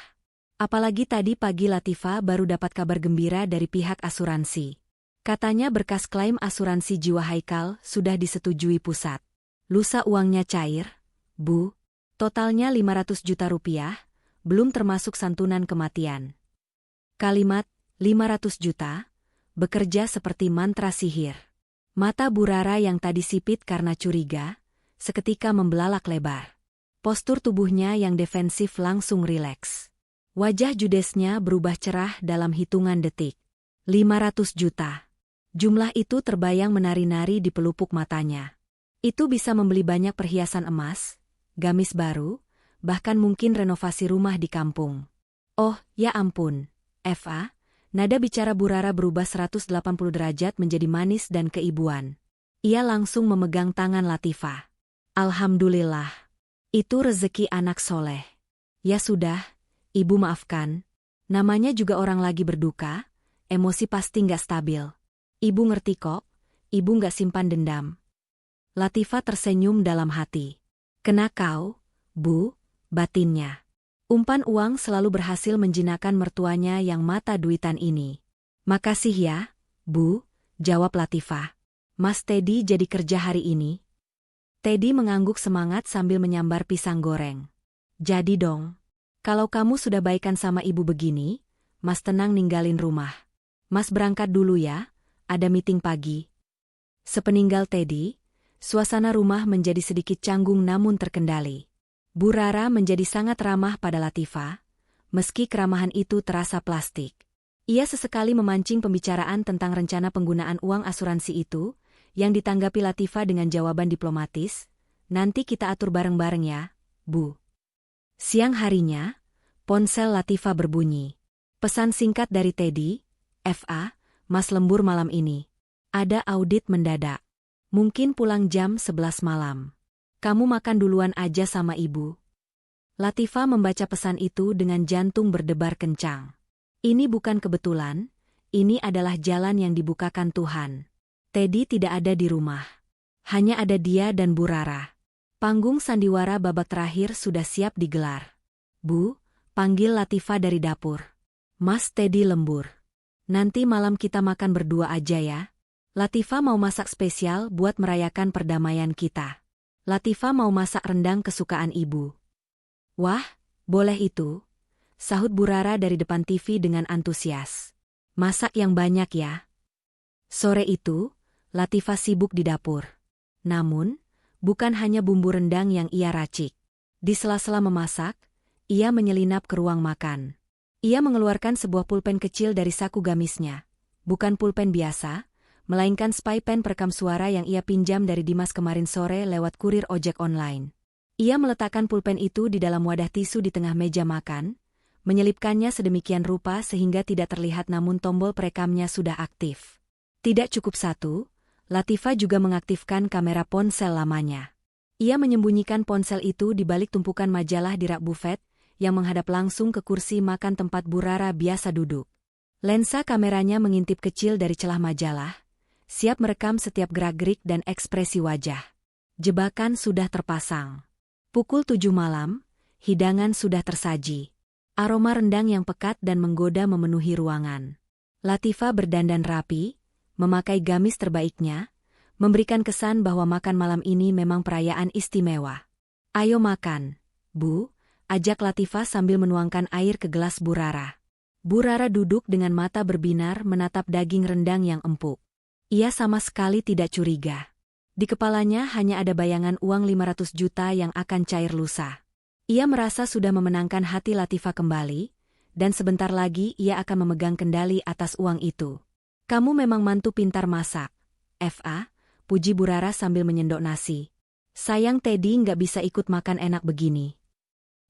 Apalagi tadi pagi Latifah baru dapat kabar gembira dari pihak asuransi. Katanya berkas klaim asuransi jiwa Haikal sudah disetujui pusat. Lusa uangnya cair, Bu. Totalnya 500 juta rupiah, belum termasuk santunan kematian. Kalimat 500 juta bekerja seperti mantra sihir. Mata Bu Rara yang tadi sipit karena curiga, seketika membelalak lebar. Postur tubuhnya yang defensif langsung rileks. Wajah judesnya berubah cerah dalam hitungan detik. 500 juta. Jumlah itu terbayang menari-nari di pelupuk matanya. Itu bisa membeli banyak perhiasan emas, gamis baru, bahkan mungkin renovasi rumah di kampung. Oh, ya ampun, Eva, nada bicara Bu Rara berubah 180 derajat menjadi manis dan keibuan. Ia langsung memegang tangan Latifah. Alhamdulillah. Itu rezeki anak soleh. Ya sudah, Ibu maafkan. Namanya juga orang lagi berduka, emosi pasti nggak stabil. Ibu ngerti kok, Ibu nggak simpan dendam. Latifah tersenyum dalam hati. Kena kau, Bu, batinnya. Umpan uang selalu berhasil menjinakkan mertuanya yang mata duitan ini. Makasih ya, Bu, jawab Latifah. Mas Teddy jadi kerja hari ini? Teddy mengangguk semangat sambil menyambar pisang goreng. Jadi dong. Kalau kamu sudah baikan sama ibu begini, Mas tenang ninggalin rumah. Mas berangkat dulu ya. Ada meeting pagi. Sepeninggal Teddy, suasana rumah menjadi sedikit canggung namun terkendali. Bu Rara menjadi sangat ramah pada Latifah, meski keramahan itu terasa plastik. Ia sesekali memancing pembicaraan tentang rencana penggunaan uang asuransi itu, yang ditanggapi Latifah dengan jawaban diplomatis, nanti kita atur bareng-bareng ya, Bu. Siang harinya, ponsel Latifah berbunyi. Pesan singkat dari Teddy, FA, Mas lembur malam ini. Ada audit mendadak. Mungkin pulang jam 11 malam. Kamu makan duluan aja sama ibu. Latifah membaca pesan itu dengan jantung berdebar kencang. Ini bukan kebetulan, ini adalah jalan yang dibukakan Tuhan. Teddy tidak ada di rumah. Hanya ada dia dan Bu Rara. Panggung sandiwara babak terakhir sudah siap digelar. Bu, panggil Latifah dari dapur. Mas Teddy lembur. Nanti malam kita makan berdua aja ya. Latifah mau masak spesial buat merayakan perdamaian kita. Latifah mau masak rendang kesukaan ibu. Wah, boleh itu. Sahut Bu Rara dari depan TV dengan antusias. Masak yang banyak ya. Sore itu, Latifah sibuk di dapur. Namun, bukan hanya bumbu rendang yang ia racik. Di sela-sela memasak, ia menyelinap ke ruang makan. Ia mengeluarkan sebuah pulpen kecil dari saku gamisnya. Bukan pulpen biasa, melainkan spy pen perekam suara yang ia pinjam dari Dimas kemarin sore lewat kurir ojek online. Ia meletakkan pulpen itu di dalam wadah tisu di tengah meja makan, menyelipkannya sedemikian rupa sehingga tidak terlihat namun tombol perekamnya sudah aktif. Tidak cukup satu, Latifah juga mengaktifkan kamera ponsel lamanya. Ia menyembunyikan ponsel itu di balik tumpukan majalah di rak bufet, yang menghadap langsung ke kursi makan tempat Bu Rara biasa duduk. Lensa kameranya mengintip kecil dari celah majalah, siap merekam setiap gerak-gerik dan ekspresi wajah. Jebakan sudah terpasang. Pukul 7 malam, hidangan sudah tersaji. Aroma rendang yang pekat dan menggoda memenuhi ruangan. Latifah berdandan rapi, memakai gamis terbaiknya, memberikan kesan bahwa makan malam ini memang perayaan istimewa. Ayo makan, Bu. Ajak Latifah sambil menuangkan air ke gelas Bu Rara. Bu Rara duduk dengan mata berbinar menatap daging rendang yang empuk. Ia sama sekali tidak curiga. Di kepalanya hanya ada bayangan uang 500 juta yang akan cair lusa. Ia merasa sudah memenangkan hati Latifah kembali, dan sebentar lagi ia akan memegang kendali atas uang itu. Kamu memang mantu pintar masak, FA, puji Bu Rara sambil menyendok nasi. Sayang Teddy nggak bisa ikut makan enak begini.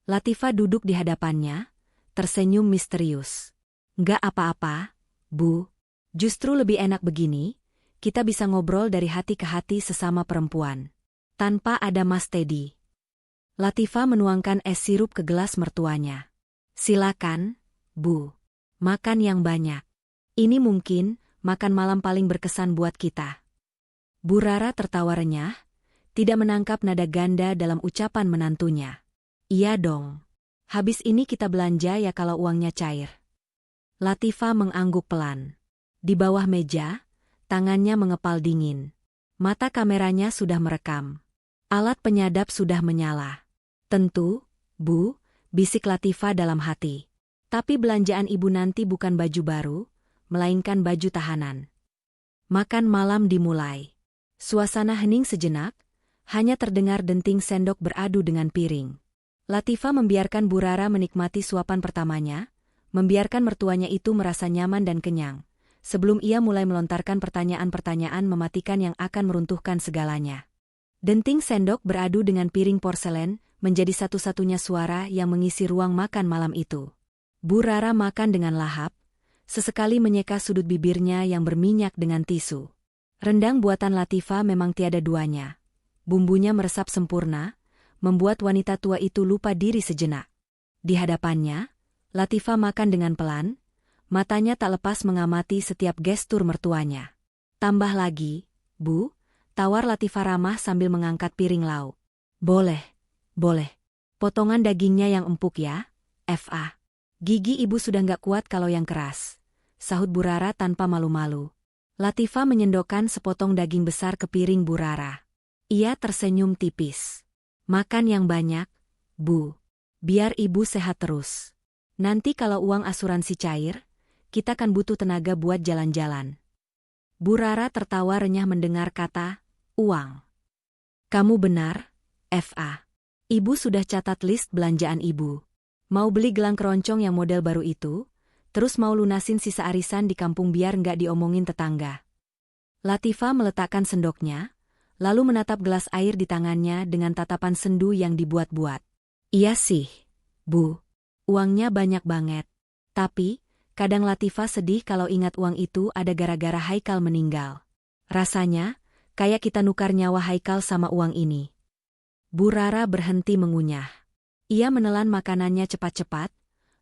Latifah duduk di hadapannya, tersenyum misterius. Nggak apa-apa, Bu. Justru lebih enak begini, kita bisa ngobrol dari hati ke hati sesama perempuan. Tanpa ada Mas Teddy. Latifah menuangkan es sirup ke gelas mertuanya. Silakan, Bu. Makan yang banyak. Ini mungkin makan malam paling berkesan buat kita. Bu Rara tertawa renyah, tidak menangkap nada ganda dalam ucapan menantunya. Iya dong. Habis ini kita belanja ya kalau uangnya cair. Latifah mengangguk pelan. Di bawah meja, tangannya mengepal dingin. Mata kameranya sudah merekam. Alat penyadap sudah menyala. Tentu, Bu, bisik Latifah dalam hati. Tapi belanjaan ibu nanti bukan baju baru, melainkan baju tahanan. Makan malam dimulai. Suasana hening sejenak, hanya terdengar denting sendok beradu dengan piring. Latifah membiarkan Bu Rara menikmati suapan pertamanya, membiarkan mertuanya itu merasa nyaman dan kenyang, sebelum ia mulai melontarkan pertanyaan-pertanyaan mematikan yang akan meruntuhkan segalanya. Denting sendok beradu dengan piring porselen menjadi satu-satunya suara yang mengisi ruang makan malam itu. Bu Rara makan dengan lahap, sesekali menyeka sudut bibirnya yang berminyak dengan tisu. Rendang buatan Latifah memang tiada duanya. Bumbunya meresap sempurna, membuat wanita tua itu lupa diri sejenak. Di hadapannya, Latifah makan dengan pelan, matanya tak lepas mengamati setiap gestur mertuanya. Tambah lagi, Bu, tawar Latifah ramah sambil mengangkat piring lauk. Boleh, boleh. Potongan dagingnya yang empuk ya, Fa. Gigi ibu sudah nggak kuat kalau yang keras, sahut Bu Rara tanpa malu-malu. Latifah menyendokkan sepotong daging besar ke piring Bu Rara. Ia tersenyum tipis. Makan yang banyak, Bu. Biar ibu sehat terus. Nanti kalau uang asuransi cair, kita kan butuh tenaga buat jalan-jalan. Bu Rara tertawa renyah mendengar kata, uang. Kamu benar, Fa. Ibu sudah catat list belanjaan ibu. Mau beli gelang keroncong yang model baru itu, terus mau lunasin sisa arisan di kampung biar nggak diomongin tetangga. Latifah meletakkan sendoknya, lalu menatap gelas air di tangannya dengan tatapan sendu yang dibuat-buat. Iya sih, Bu. Uangnya banyak banget. Tapi, kadang Latifah sedih kalau ingat uang itu ada gara-gara Haikal meninggal. Rasanya, kayak kita nukar nyawa Haikal sama uang ini. Bu Rara berhenti mengunyah. Ia menelan makanannya cepat-cepat,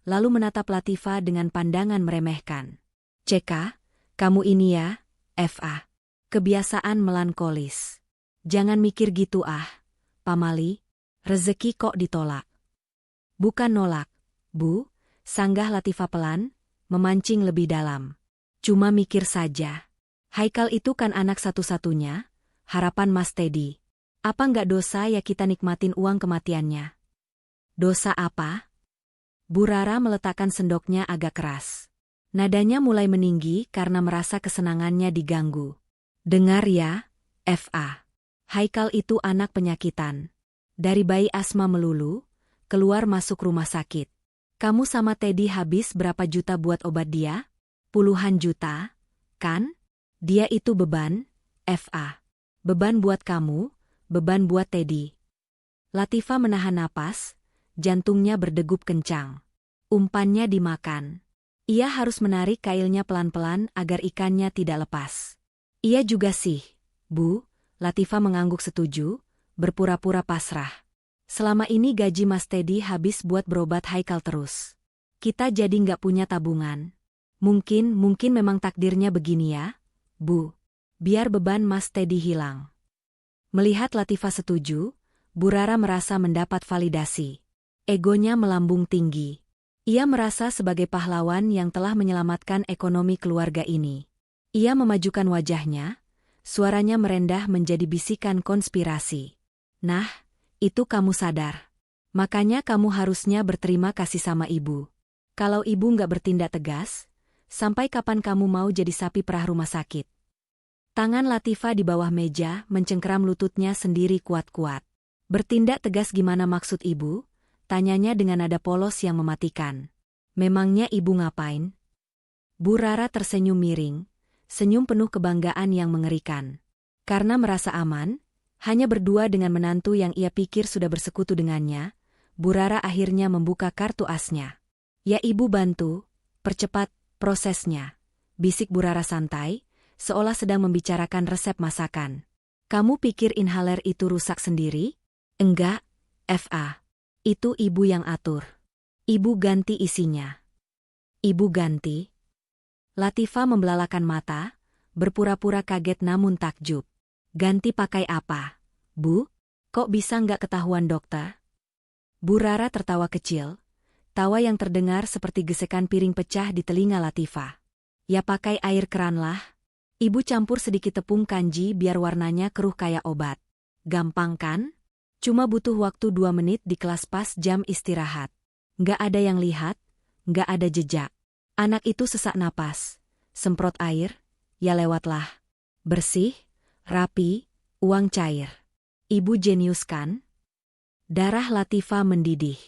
lalu menatap Latifah dengan pandangan meremehkan. Ceka, kamu ini ya, Fa. Kebiasaan melankolis. Jangan mikir gitu Pamali, rezeki kok ditolak. Bukan nolak, Bu, sanggah Latifah pelan, memancing lebih dalam. Cuma mikir saja. Haikal itu kan anak satu-satunya, harapan Mas Teddy. Apa nggak dosa ya kita nikmatin uang kematiannya? Dosa apa? Bu Rara meletakkan sendoknya agak keras. Nadanya mulai meninggi karena merasa kesenangannya diganggu. Dengar ya, Fa. Haikal itu anak penyakitan. Dari bayi asma melulu, keluar masuk rumah sakit. Kamu sama Teddy habis berapa juta buat obat dia? Puluhan juta, kan? Dia itu beban, Fa. Beban buat kamu, beban buat Teddy. Latifah menahan napas, jantungnya berdegup kencang. Umpannya dimakan. Ia harus menarik kailnya pelan-pelan agar ikannya tidak lepas. Iya juga sih, Bu. Latifah mengangguk setuju, berpura-pura pasrah. Selama ini gaji Mas Teddy habis buat berobat Haikal terus. Kita jadi nggak punya tabungan. Mungkin memang takdirnya begini ya, Bu. Biar beban Mas Teddy hilang. Melihat Latifah setuju, Bu Rara merasa mendapat validasi. Egonya melambung tinggi. Ia merasa sebagai pahlawan yang telah menyelamatkan ekonomi keluarga ini. Ia memajukan wajahnya, suaranya merendah menjadi bisikan konspirasi. Nah, itu kamu sadar. Makanya kamu harusnya berterima kasih sama ibu. Kalau ibu nggak bertindak tegas, sampai kapan kamu mau jadi sapi perah rumah sakit? Tangan Latifah di bawah meja mencengkeram lututnya sendiri kuat-kuat. Bertindak tegas gimana maksud ibu? Tanyanya dengan nada polos yang mematikan. Memangnya ibu ngapain? Bu Rara tersenyum miring, senyum penuh kebanggaan yang mengerikan. Karena merasa aman, hanya berdua dengan menantu yang ia pikir sudah bersekutu dengannya, Bu Rara akhirnya membuka kartu asnya. Ya ibu bantu, percepat prosesnya. Bisik Bu Rara santai, seolah sedang membicarakan resep masakan. Kamu pikir inhaler itu rusak sendiri? Enggak, Fa. Itu ibu yang atur. Ibu ganti isinya. Ibu ganti? Latifah membelalakan mata, berpura-pura kaget namun takjub. Ganti pakai apa? Bu? Kok bisa nggak ketahuan dokter? Bu Rara tertawa kecil, tawa yang terdengar seperti gesekan piring pecah di telinga Latifah. Ya pakai air keran lah. Ibu campur sedikit tepung kanji biar warnanya keruh kayak obat. Gampang kan? Cuma butuh waktu 2 menit di kelas pas jam istirahat. Nggak ada yang lihat, nggak ada jejak. Anak itu sesak napas. Semprot air, ya lewatlah. Bersih, rapi, uang cair. Ibu jenius kan? Darah Latifah mendidih.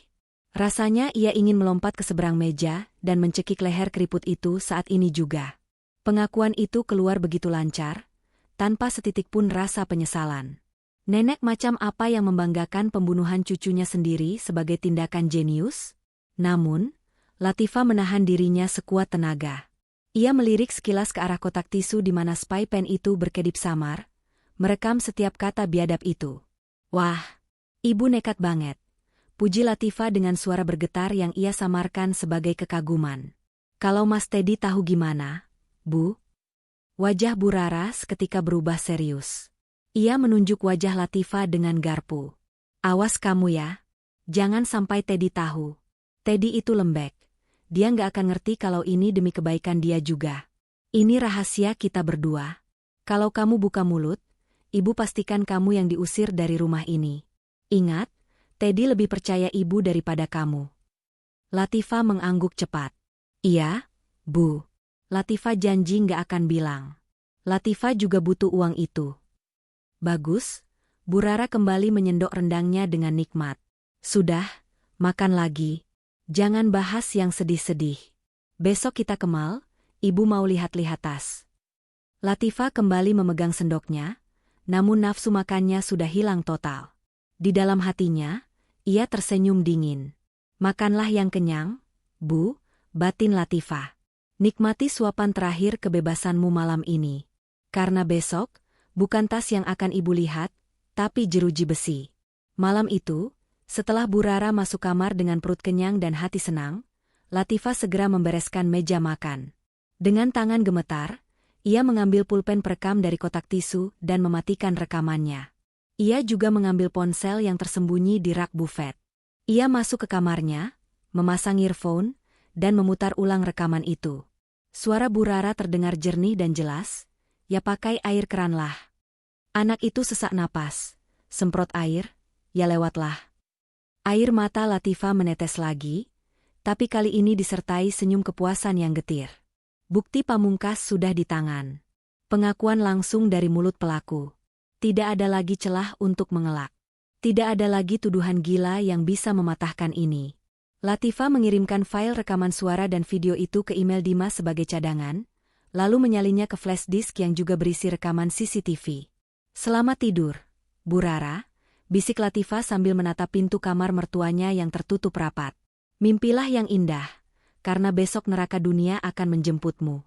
Rasanya ia ingin melompat ke seberang meja dan mencekik leher keriput itu saat ini juga. Pengakuan itu keluar begitu lancar, tanpa setitik pun rasa penyesalan. Nenek macam apa yang membanggakan pembunuhan cucunya sendiri sebagai tindakan jenius? Namun, Latifah menahan dirinya sekuat tenaga. Ia melirik sekilas ke arah kotak tisu di mana spy pen itu berkedip samar, merekam setiap kata biadab itu. Wah, ibu nekat banget. Puji Latifah dengan suara bergetar yang ia samarkan sebagai kekaguman. Kalau Mas Teddy tahu gimana, Bu? Wajah Bu Rara seketika berubah serius. Ia menunjuk wajah Latifah dengan garpu. Awas kamu ya. Jangan sampai Teddy tahu. Teddy itu lembek. Dia nggak akan ngerti kalau ini demi kebaikan dia juga. Ini rahasia kita berdua. Kalau kamu buka mulut, ibu pastikan kamu yang diusir dari rumah ini. Ingat, Teddy lebih percaya ibu daripada kamu. Latifah mengangguk cepat. Iya, Bu. Latifah janji nggak akan bilang. Latifah juga butuh uang itu. Bagus, Bu Rara kembali menyendok rendangnya dengan nikmat. Sudah, makan lagi. Jangan bahas yang sedih-sedih. Besok kita ke mall, ibu mau lihat-lihat tas. Latifah kembali memegang sendoknya, namun nafsu makannya sudah hilang total. Di dalam hatinya, ia tersenyum dingin. Makanlah yang kenyang, Bu, batin Latifah. Nikmati suapan terakhir kebebasanmu malam ini. Karena besok, bukan tas yang akan ibu lihat, tapi jeruji besi. Malam itu, setelah Bu Rara masuk kamar dengan perut kenyang dan hati senang, Latifah segera membereskan meja makan. Dengan tangan gemetar, ia mengambil pulpen perekam dari kotak tisu dan mematikan rekamannya. Ia juga mengambil ponsel yang tersembunyi di rak bufet. Ia masuk ke kamarnya, memasang earphone, dan memutar ulang rekaman itu. Suara Bu Rara terdengar jernih dan jelas, ya pakai air keran lah. Anak itu sesak napas, semprot air, ya lewatlah. Air mata Latifah menetes lagi, tapi kali ini disertai senyum kepuasan yang getir. Bukti pamungkas sudah di tangan. Pengakuan langsung dari mulut pelaku. Tidak ada lagi celah untuk mengelak. Tidak ada lagi tuduhan gila yang bisa mematahkan ini. Latifah mengirimkan file rekaman suara dan video itu ke email Dimas sebagai cadangan, lalu menyalinnya ke flash disk yang juga berisi rekaman CCTV. Selamat tidur, Bu Rara, bisik Latifah sambil menatap pintu kamar mertuanya yang tertutup rapat. Mimpilah yang indah, karena besok neraka dunia akan menjemputmu.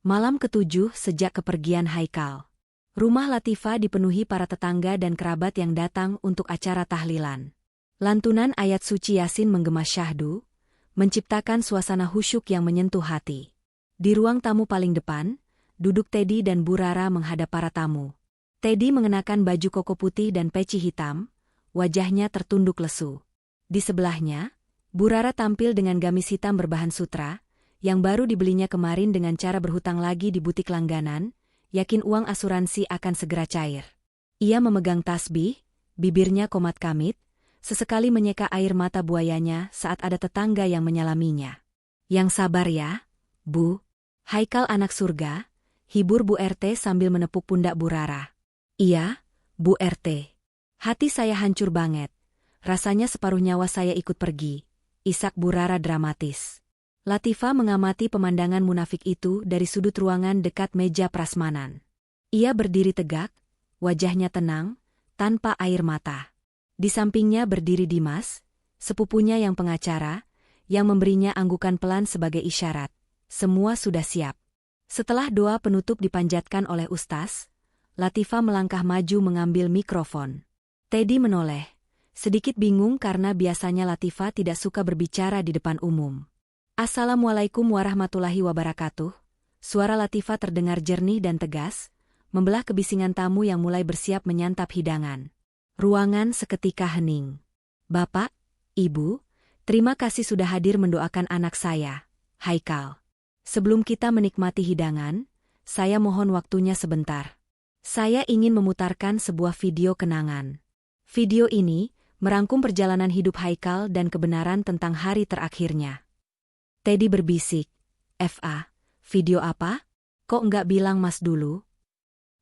Malam ke-7 sejak kepergian Haikal. Rumah Latifah dipenuhi para tetangga dan kerabat yang datang untuk acara tahlilan. Lantunan ayat suci Yasin menggema syahdu, menciptakan suasana khusyuk yang menyentuh hati. Di ruang tamu paling depan, duduk Teddy dan Bu Rara menghadap para tamu. Teddy mengenakan baju koko putih dan peci hitam, wajahnya tertunduk lesu. Di sebelahnya, Bu Rara tampil dengan gamis hitam berbahan sutra, yang baru dibelinya kemarin dengan cara berhutang lagi di butik langganan, yakin uang asuransi akan segera cair. Ia memegang tasbih, bibirnya komat kamit, sesekali menyeka air mata buayanya saat ada tetangga yang menyalaminya. Yang sabar ya, Bu. Haikal anak surga, hibur Bu RT sambil menepuk pundak Bu Rara. Iya, Bu RT. Hati saya hancur banget. Rasanya separuh nyawa saya ikut pergi. Isak Bu Rara dramatis. Latifah mengamati pemandangan munafik itu dari sudut ruangan dekat meja prasmanan. Ia berdiri tegak, wajahnya tenang, tanpa air mata. Di sampingnya berdiri Dimas, sepupunya yang pengacara, yang memberinya anggukan pelan sebagai isyarat. Semua sudah siap. Setelah doa penutup dipanjatkan oleh ustaz, Latifah melangkah maju mengambil mikrofon. Teddy menoleh, sedikit bingung karena biasanya Latifah tidak suka berbicara di depan umum. Assalamualaikum warahmatullahi wabarakatuh, suara Latifah terdengar jernih dan tegas, membelah kebisingan tamu yang mulai bersiap menyantap hidangan. Ruangan seketika hening. "Bapak, Ibu, terima kasih sudah hadir mendoakan anak saya, Haikal. Sebelum kita menikmati hidangan, saya mohon waktunya sebentar. Saya ingin memutarkan sebuah video kenangan. Video ini merangkum perjalanan hidup Haikal dan kebenaran tentang hari terakhirnya." Teddy berbisik, "FA, video apa? Kok enggak bilang Mas dulu?"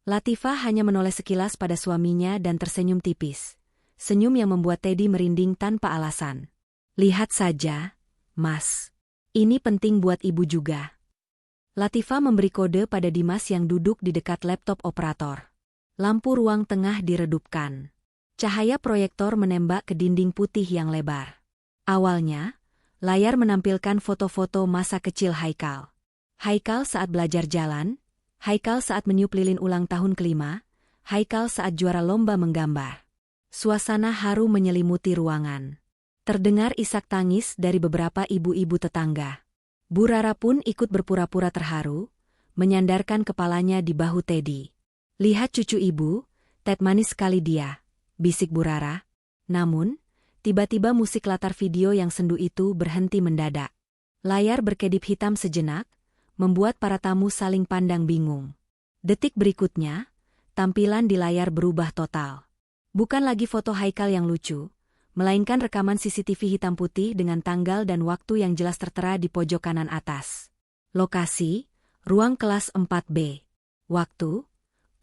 Latifah hanya menoleh sekilas pada suaminya dan tersenyum tipis. Senyum yang membuat Teddy merinding tanpa alasan. "Lihat saja, Mas. Ini penting buat Ibu juga." Latifah memberi kode pada Dimas yang duduk di dekat laptop operator. Lampu ruang tengah diredupkan. Cahaya proyektor menembak ke dinding putih yang lebar. Awalnya, layar menampilkan foto-foto masa kecil Haikal. Haikal saat belajar jalan, Haikal saat meniup lilin ulang tahun ke-5, Haikal saat juara lomba menggambar. Suasana haru menyelimuti ruangan. Terdengar isak tangis dari beberapa ibu-ibu tetangga. Bu Rara pun ikut berpura-pura terharu, menyandarkan kepalanya di bahu Teddy. "Lihat cucu Ibu, Ted manis sekali dia," bisik Bu Rara. Namun, tiba-tiba musik latar video yang sendu itu berhenti mendadak. Layar berkedip hitam sejenak, membuat para tamu saling pandang bingung. Detik berikutnya, tampilan di layar berubah total. Bukan lagi foto Haikal yang lucu, melainkan rekaman CCTV hitam putih dengan tanggal dan waktu yang jelas tertera di pojok kanan atas. Lokasi, ruang kelas 4B. Waktu,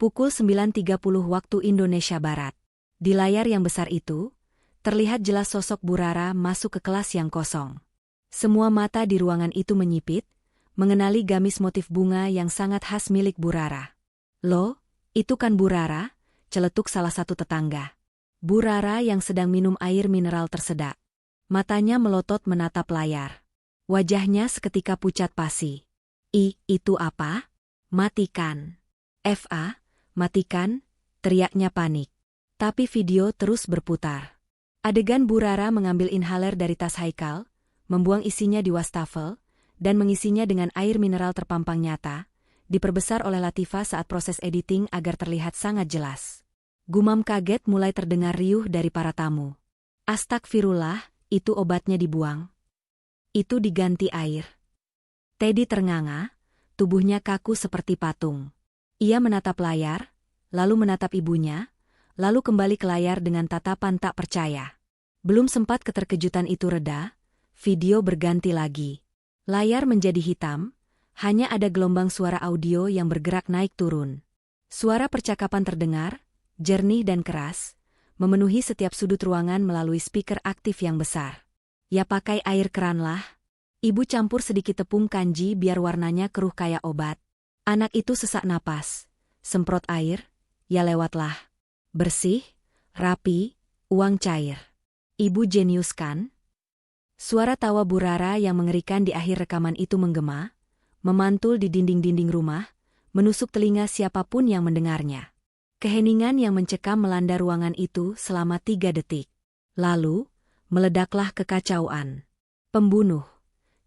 pukul 9.30 waktu Indonesia Barat. Di layar yang besar itu, terlihat jelas sosok Bu Rara masuk ke kelas yang kosong. Semua mata di ruangan itu menyipit, mengenali gamis motif bunga yang sangat khas milik Bu Rara. "Loh, itu kan Bu Rara?" celetuk salah satu tetangga. Bu Rara yang sedang minum air mineral tersedak. Matanya melotot menatap layar. Wajahnya seketika pucat pasi. Itu apa? Matikan." "FA, matikan," teriaknya panik. Tapi video terus berputar. Adegan Bu Rara mengambil inhaler dari tas Haikal, membuang isinya di wastafel, dan mengisinya dengan air mineral terpampang nyata, diperbesar oleh Latifah saat proses editing agar terlihat sangat jelas. Gumam kaget mulai terdengar riuh dari para tamu. "Astagfirullah, itu obatnya dibuang. Itu diganti air." Teddy ternganga, tubuhnya kaku seperti patung. Ia menatap layar, lalu menatap ibunya, lalu kembali ke layar dengan tatapan tak percaya. Belum sempat keterkejutan itu reda, video berganti lagi. Layar menjadi hitam, hanya ada gelombang suara audio yang bergerak naik turun. Suara percakapan terdengar, jernih dan keras, memenuhi setiap sudut ruangan melalui speaker aktif yang besar. "Ya pakai air keran lah. Ibu campur sedikit tepung kanji biar warnanya keruh kayak obat." Anak itu sesak napas. "Semprot air, ya lewatlah. Bersih, rapi, uang cair. Ibu jenius kan?" Suara tawa Bu Rara yang mengerikan di akhir rekaman itu menggema, memantul di dinding-dinding rumah, menusuk telinga siapapun yang mendengarnya. Keheningan yang mencekam melanda ruangan itu selama 3 detik. Lalu, meledaklah kekacauan. "Pembunuh!"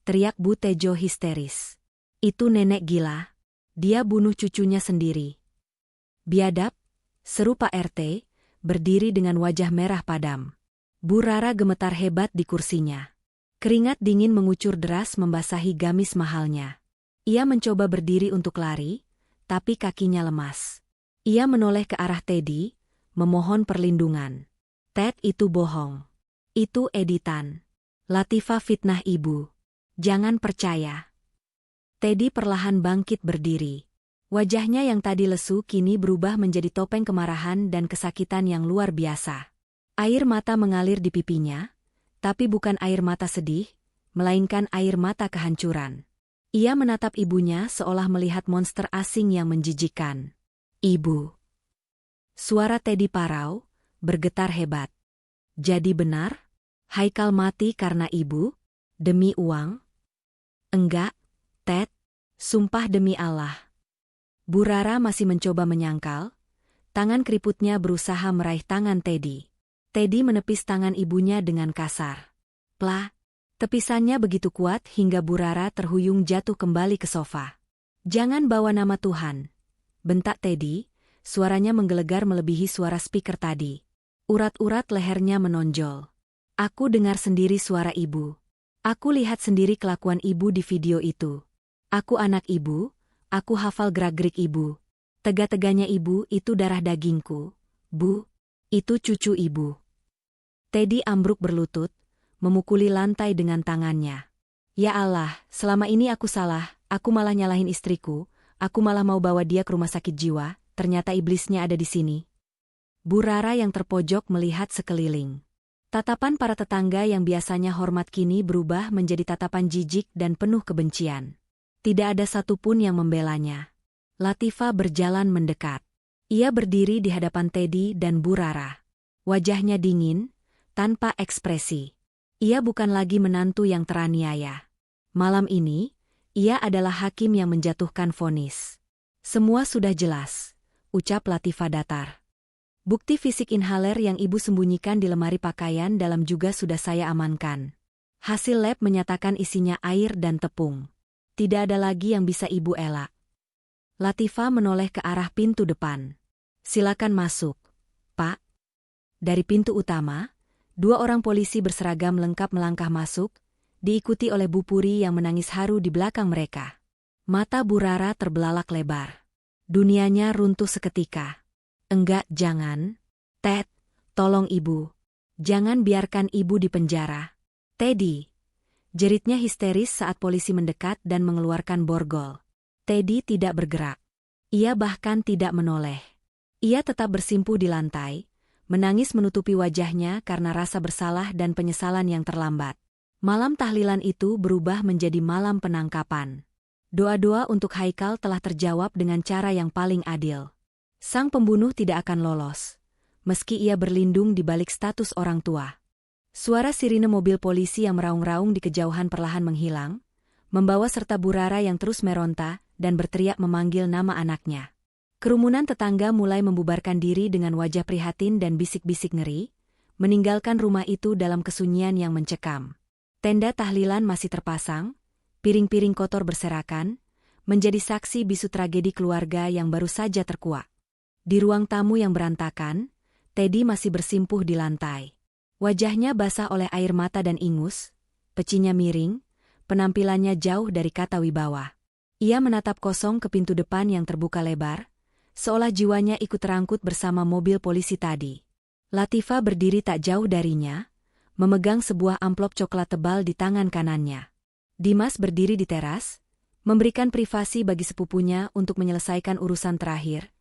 teriak Bu Tejo histeris. "Itu nenek gila. Dia bunuh cucunya sendiri." "Biadab!" seru Pak RT, berdiri dengan wajah merah padam. Bu Rara gemetar hebat di kursinya. Keringat dingin mengucur deras membasahi gamis mahalnya. Ia mencoba berdiri untuk lari, tapi kakinya lemas. Ia menoleh ke arah Teddy, memohon perlindungan. "Ted, itu bohong. Itu editan. Latifah fitnah Ibu. Jangan percaya." Teddy perlahan bangkit berdiri. Wajahnya yang tadi lesu kini berubah menjadi topeng kemarahan dan kesakitan yang luar biasa. Air mata mengalir di pipinya, tapi bukan air mata sedih, melainkan air mata kehancuran. Ia menatap ibunya seolah melihat monster asing yang menjijikkan. "Ibu." Suara Teddy parau, bergetar hebat. "Jadi benar? Haikal mati karena Ibu? Demi uang?" "Enggak, Ted. Sumpah demi Allah." Bu Rara masih mencoba menyangkal, tangan keriputnya berusaha meraih tangan Teddy. Teddy menepis tangan ibunya dengan kasar. Plah, tepisannya begitu kuat hingga Bu Rara terhuyung jatuh kembali ke sofa. Jangan bawa nama Tuhan, bentak Teddy, suaranya menggelegar melebihi suara speaker tadi. Urat-urat lehernya menonjol. Aku dengar sendiri suara ibu. Aku lihat sendiri kelakuan ibu di video itu. Aku anak ibu, aku hafal gerak-gerik ibu. Tega-teganya ibu itu darah dagingku. Bu, itu cucu ibu. Teddy ambruk berlutut, memukuli lantai dengan tangannya. Ya Allah, selama ini aku salah, aku malah nyalahin istriku, aku malah mau bawa dia ke rumah sakit jiwa, ternyata iblisnya ada di sini. Bu Rara yang terpojok melihat sekeliling. Tatapan para tetangga yang biasanya hormat kini berubah menjadi tatapan jijik dan penuh kebencian. Tidak ada satupun yang membelanya. Latifah berjalan mendekat. Ia berdiri di hadapan Teddy dan Bu Rara. Wajahnya dingin, tanpa ekspresi. Ia bukan lagi menantu yang teraniaya. Malam ini, ia adalah hakim yang menjatuhkan vonis. Semua sudah jelas, ucap Latifah datar. Bukti fisik inhaler yang ibu sembunyikan di lemari pakaian dalam juga sudah saya amankan. Hasil lab menyatakan isinya air dan tepung. Tidak ada lagi yang bisa ibu elak. Latifah menoleh ke arah pintu depan. Silakan masuk, Pak. Dari pintu utama, 2 orang polisi berseragam lengkap melangkah masuk, diikuti oleh Bu Puri yang menangis haru di belakang mereka. Mata Bu Rara terbelalak lebar. Dunianya runtuh seketika. Enggak, jangan. Ted, tolong ibu. Jangan biarkan ibu di penjara. Teddy. Jeritnya histeris saat polisi mendekat dan mengeluarkan borgol. Teddy tidak bergerak. Ia bahkan tidak menoleh. Ia tetap bersimpuh di lantai, menangis menutupi wajahnya karena rasa bersalah dan penyesalan yang terlambat. Malam tahlilan itu berubah menjadi malam penangkapan. Doa-doa untuk Haikal telah terjawab dengan cara yang paling adil. Sang pembunuh tidak akan lolos, meski ia berlindung di balik status orang tua. Suara sirine mobil polisi yang meraung-raung di kejauhan perlahan menghilang, membawa serta Bu Rara yang terus meronta dan berteriak memanggil nama anaknya. Kerumunan tetangga mulai membubarkan diri dengan wajah prihatin dan bisik-bisik ngeri, meninggalkan rumah itu dalam kesunyian yang mencekam. Tenda tahlilan masih terpasang, piring-piring kotor berserakan, menjadi saksi bisu tragedi keluarga yang baru saja terkuak. Di ruang tamu yang berantakan, Teddy masih bersimpuh di lantai. Wajahnya basah oleh air mata dan ingus, pecinya miring, penampilannya jauh dari kata wibawa. Ia menatap kosong ke pintu depan yang terbuka lebar, seolah jiwanya ikut terangkut bersama mobil polisi tadi. Latifah berdiri tak jauh darinya, memegang sebuah amplop coklat tebal di tangan kanannya. Dimas berdiri di teras, memberikan privasi bagi sepupunya untuk menyelesaikan urusan terakhir,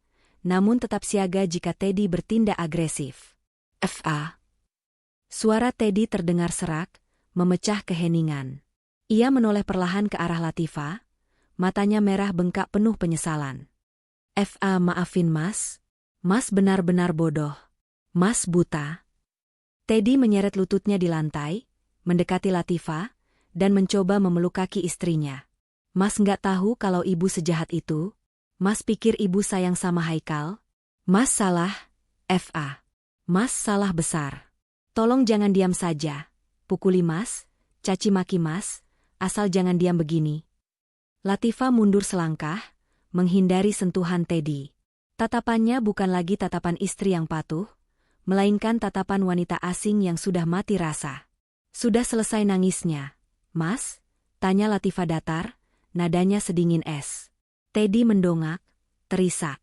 namun tetap siaga jika Teddy bertindak agresif. F.A. Suara Teddy terdengar serak, memecah keheningan. Ia menoleh perlahan ke arah Latifah, matanya merah bengkak penuh penyesalan. F.A. Maafin Mas. Mas benar-benar bodoh. Mas buta. Teddy menyeret lututnya di lantai, mendekati Latifah, dan mencoba memeluk kaki istrinya. Mas nggak tahu kalau ibu sejahat itu? Mas pikir ibu sayang sama Haikal? Mas salah, F.A. Mas salah besar. Tolong jangan diam saja. Pukuli Mas, caci maki Mas, asal jangan diam begini. Latifah mundur selangkah, menghindari sentuhan Teddy. Tatapannya bukan lagi tatapan istri yang patuh, melainkan tatapan wanita asing yang sudah mati rasa. Sudah selesai nangisnya, Mas? Tanya Latifah datar, nadanya sedingin es. Teddy mendongak, terisak.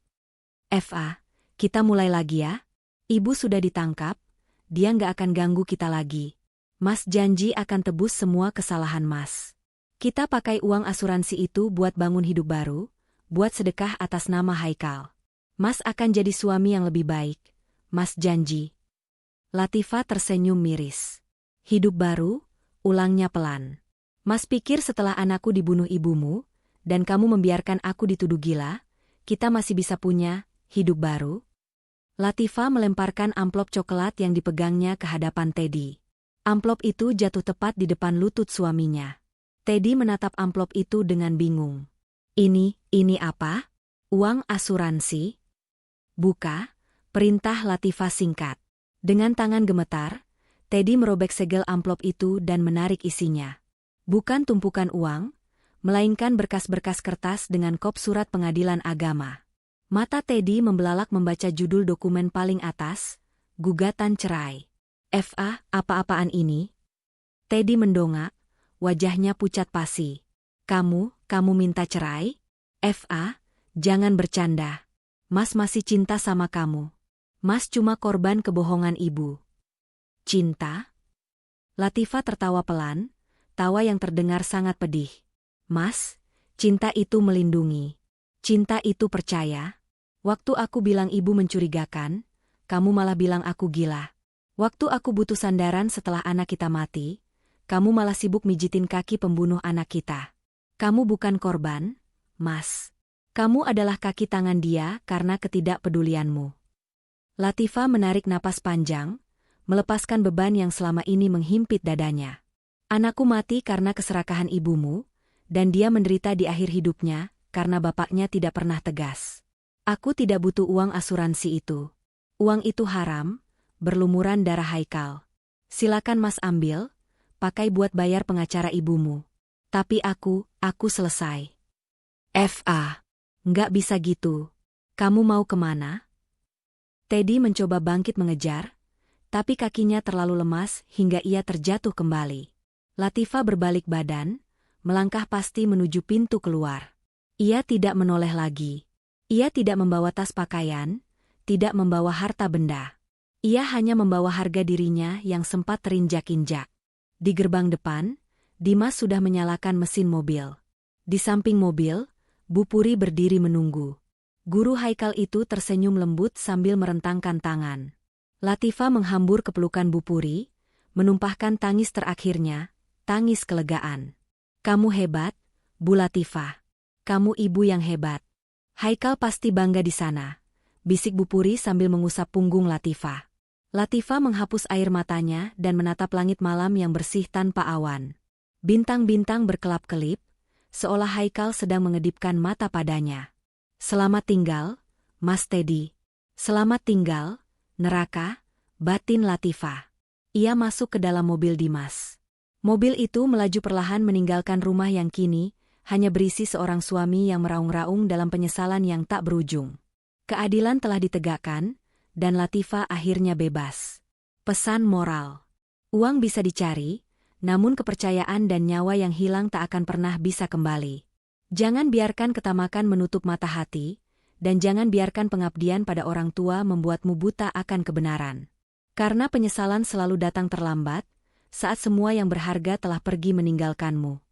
F.A., kita mulai lagi ya? Ibu sudah ditangkap, dia nggak akan ganggu kita lagi. Mas janji akan tebus semua kesalahan Mas. Kita pakai uang asuransi itu buat bangun hidup baru, buat sedekah atas nama Haikal. Mas akan jadi suami yang lebih baik. Mas janji. Latifah tersenyum miris. Hidup baru, ulangnya pelan. Mas pikir setelah anakku dibunuh ibumu, dan kamu membiarkan aku dituduh gila, kita masih bisa punya hidup baru? Latifah melemparkan amplop coklat yang dipegangnya ke hadapan Teddy. Amplop itu jatuh tepat di depan lutut suaminya. Teddy menatap amplop itu dengan bingung. Ini apa? Uang asuransi? Buka. Perintah Latifah singkat. Dengan tangan gemetar, Teddy merobek segel amplop itu dan menarik isinya. Bukan tumpukan uang, melainkan berkas-berkas kertas dengan kop surat pengadilan agama. Mata Teddy membelalak membaca judul dokumen paling atas, gugatan cerai. FA, apa-apaan ini? Teddy mendongak, wajahnya pucat pasi. Kamu minta cerai? FA, jangan bercanda. Mas masih cinta sama kamu. Mas cuma korban kebohongan ibu. Cinta? Latifah tertawa pelan, tawa yang terdengar sangat pedih. Mas, cinta itu melindungi. Cinta itu percaya. Waktu aku bilang ibu mencurigakan, kamu malah bilang aku gila. Waktu aku butuh sandaran setelah anak kita mati, kamu malah sibuk mijitin kaki pembunuh anak kita. Kamu bukan korban, Mas. Kamu adalah kaki tangan dia karena ketidakpedulianmu. Latifah menarik napas panjang, melepaskan beban yang selama ini menghimpit dadanya. Anakku mati karena keserakahan ibumu, dan dia menderita di akhir hidupnya karena bapaknya tidak pernah tegas. Aku tidak butuh uang asuransi itu. Uang itu haram, berlumuran darah Haikal. Silakan Mas ambil, pakai buat bayar pengacara ibumu. Tapi aku selesai. FA. Nggak bisa gitu. Kamu mau kemana? Teddy mencoba bangkit mengejar, tapi kakinya terlalu lemas hingga ia terjatuh kembali. Latifah berbalik badan, melangkah pasti menuju pintu keluar. Ia tidak menoleh lagi. Ia tidak membawa tas pakaian, tidak membawa harta benda. Ia hanya membawa harga dirinya yang sempat terinjak-injak. Di gerbang depan, Dimas sudah menyalakan mesin mobil. Di samping mobil, Bu Puri berdiri menunggu. Guru Haikal itu tersenyum lembut sambil merentangkan tangan. Latifah menghambur ke pelukan Bu Puri, menumpahkan tangis terakhirnya, tangis kelegaan. Kamu hebat, Bu Latifah. Kamu ibu yang hebat. Haikal pasti bangga di sana, bisik Bu Puri sambil mengusap punggung Latifah. Latifah menghapus air matanya dan menatap langit malam yang bersih tanpa awan. Bintang-bintang berkelap-kelip, seolah Haikal sedang mengedipkan mata padanya. Selamat tinggal, Mas Teddy. Selamat tinggal, neraka, batin Latifah. Ia masuk ke dalam mobil Dimas. Mobil itu melaju perlahan meninggalkan rumah yang kini hanya berisi seorang suami yang meraung-raung dalam penyesalan yang tak berujung. Keadilan telah ditegakkan, dan Latifah akhirnya bebas. Pesan moral. Uang bisa dicari, namun kepercayaan dan nyawa yang hilang tak akan pernah bisa kembali. Jangan biarkan ketamakan menutup mata hati, dan jangan biarkan pengabdian pada orang tua membuatmu buta akan kebenaran. Karena penyesalan selalu datang terlambat, saat semua yang berharga telah pergi meninggalkanmu.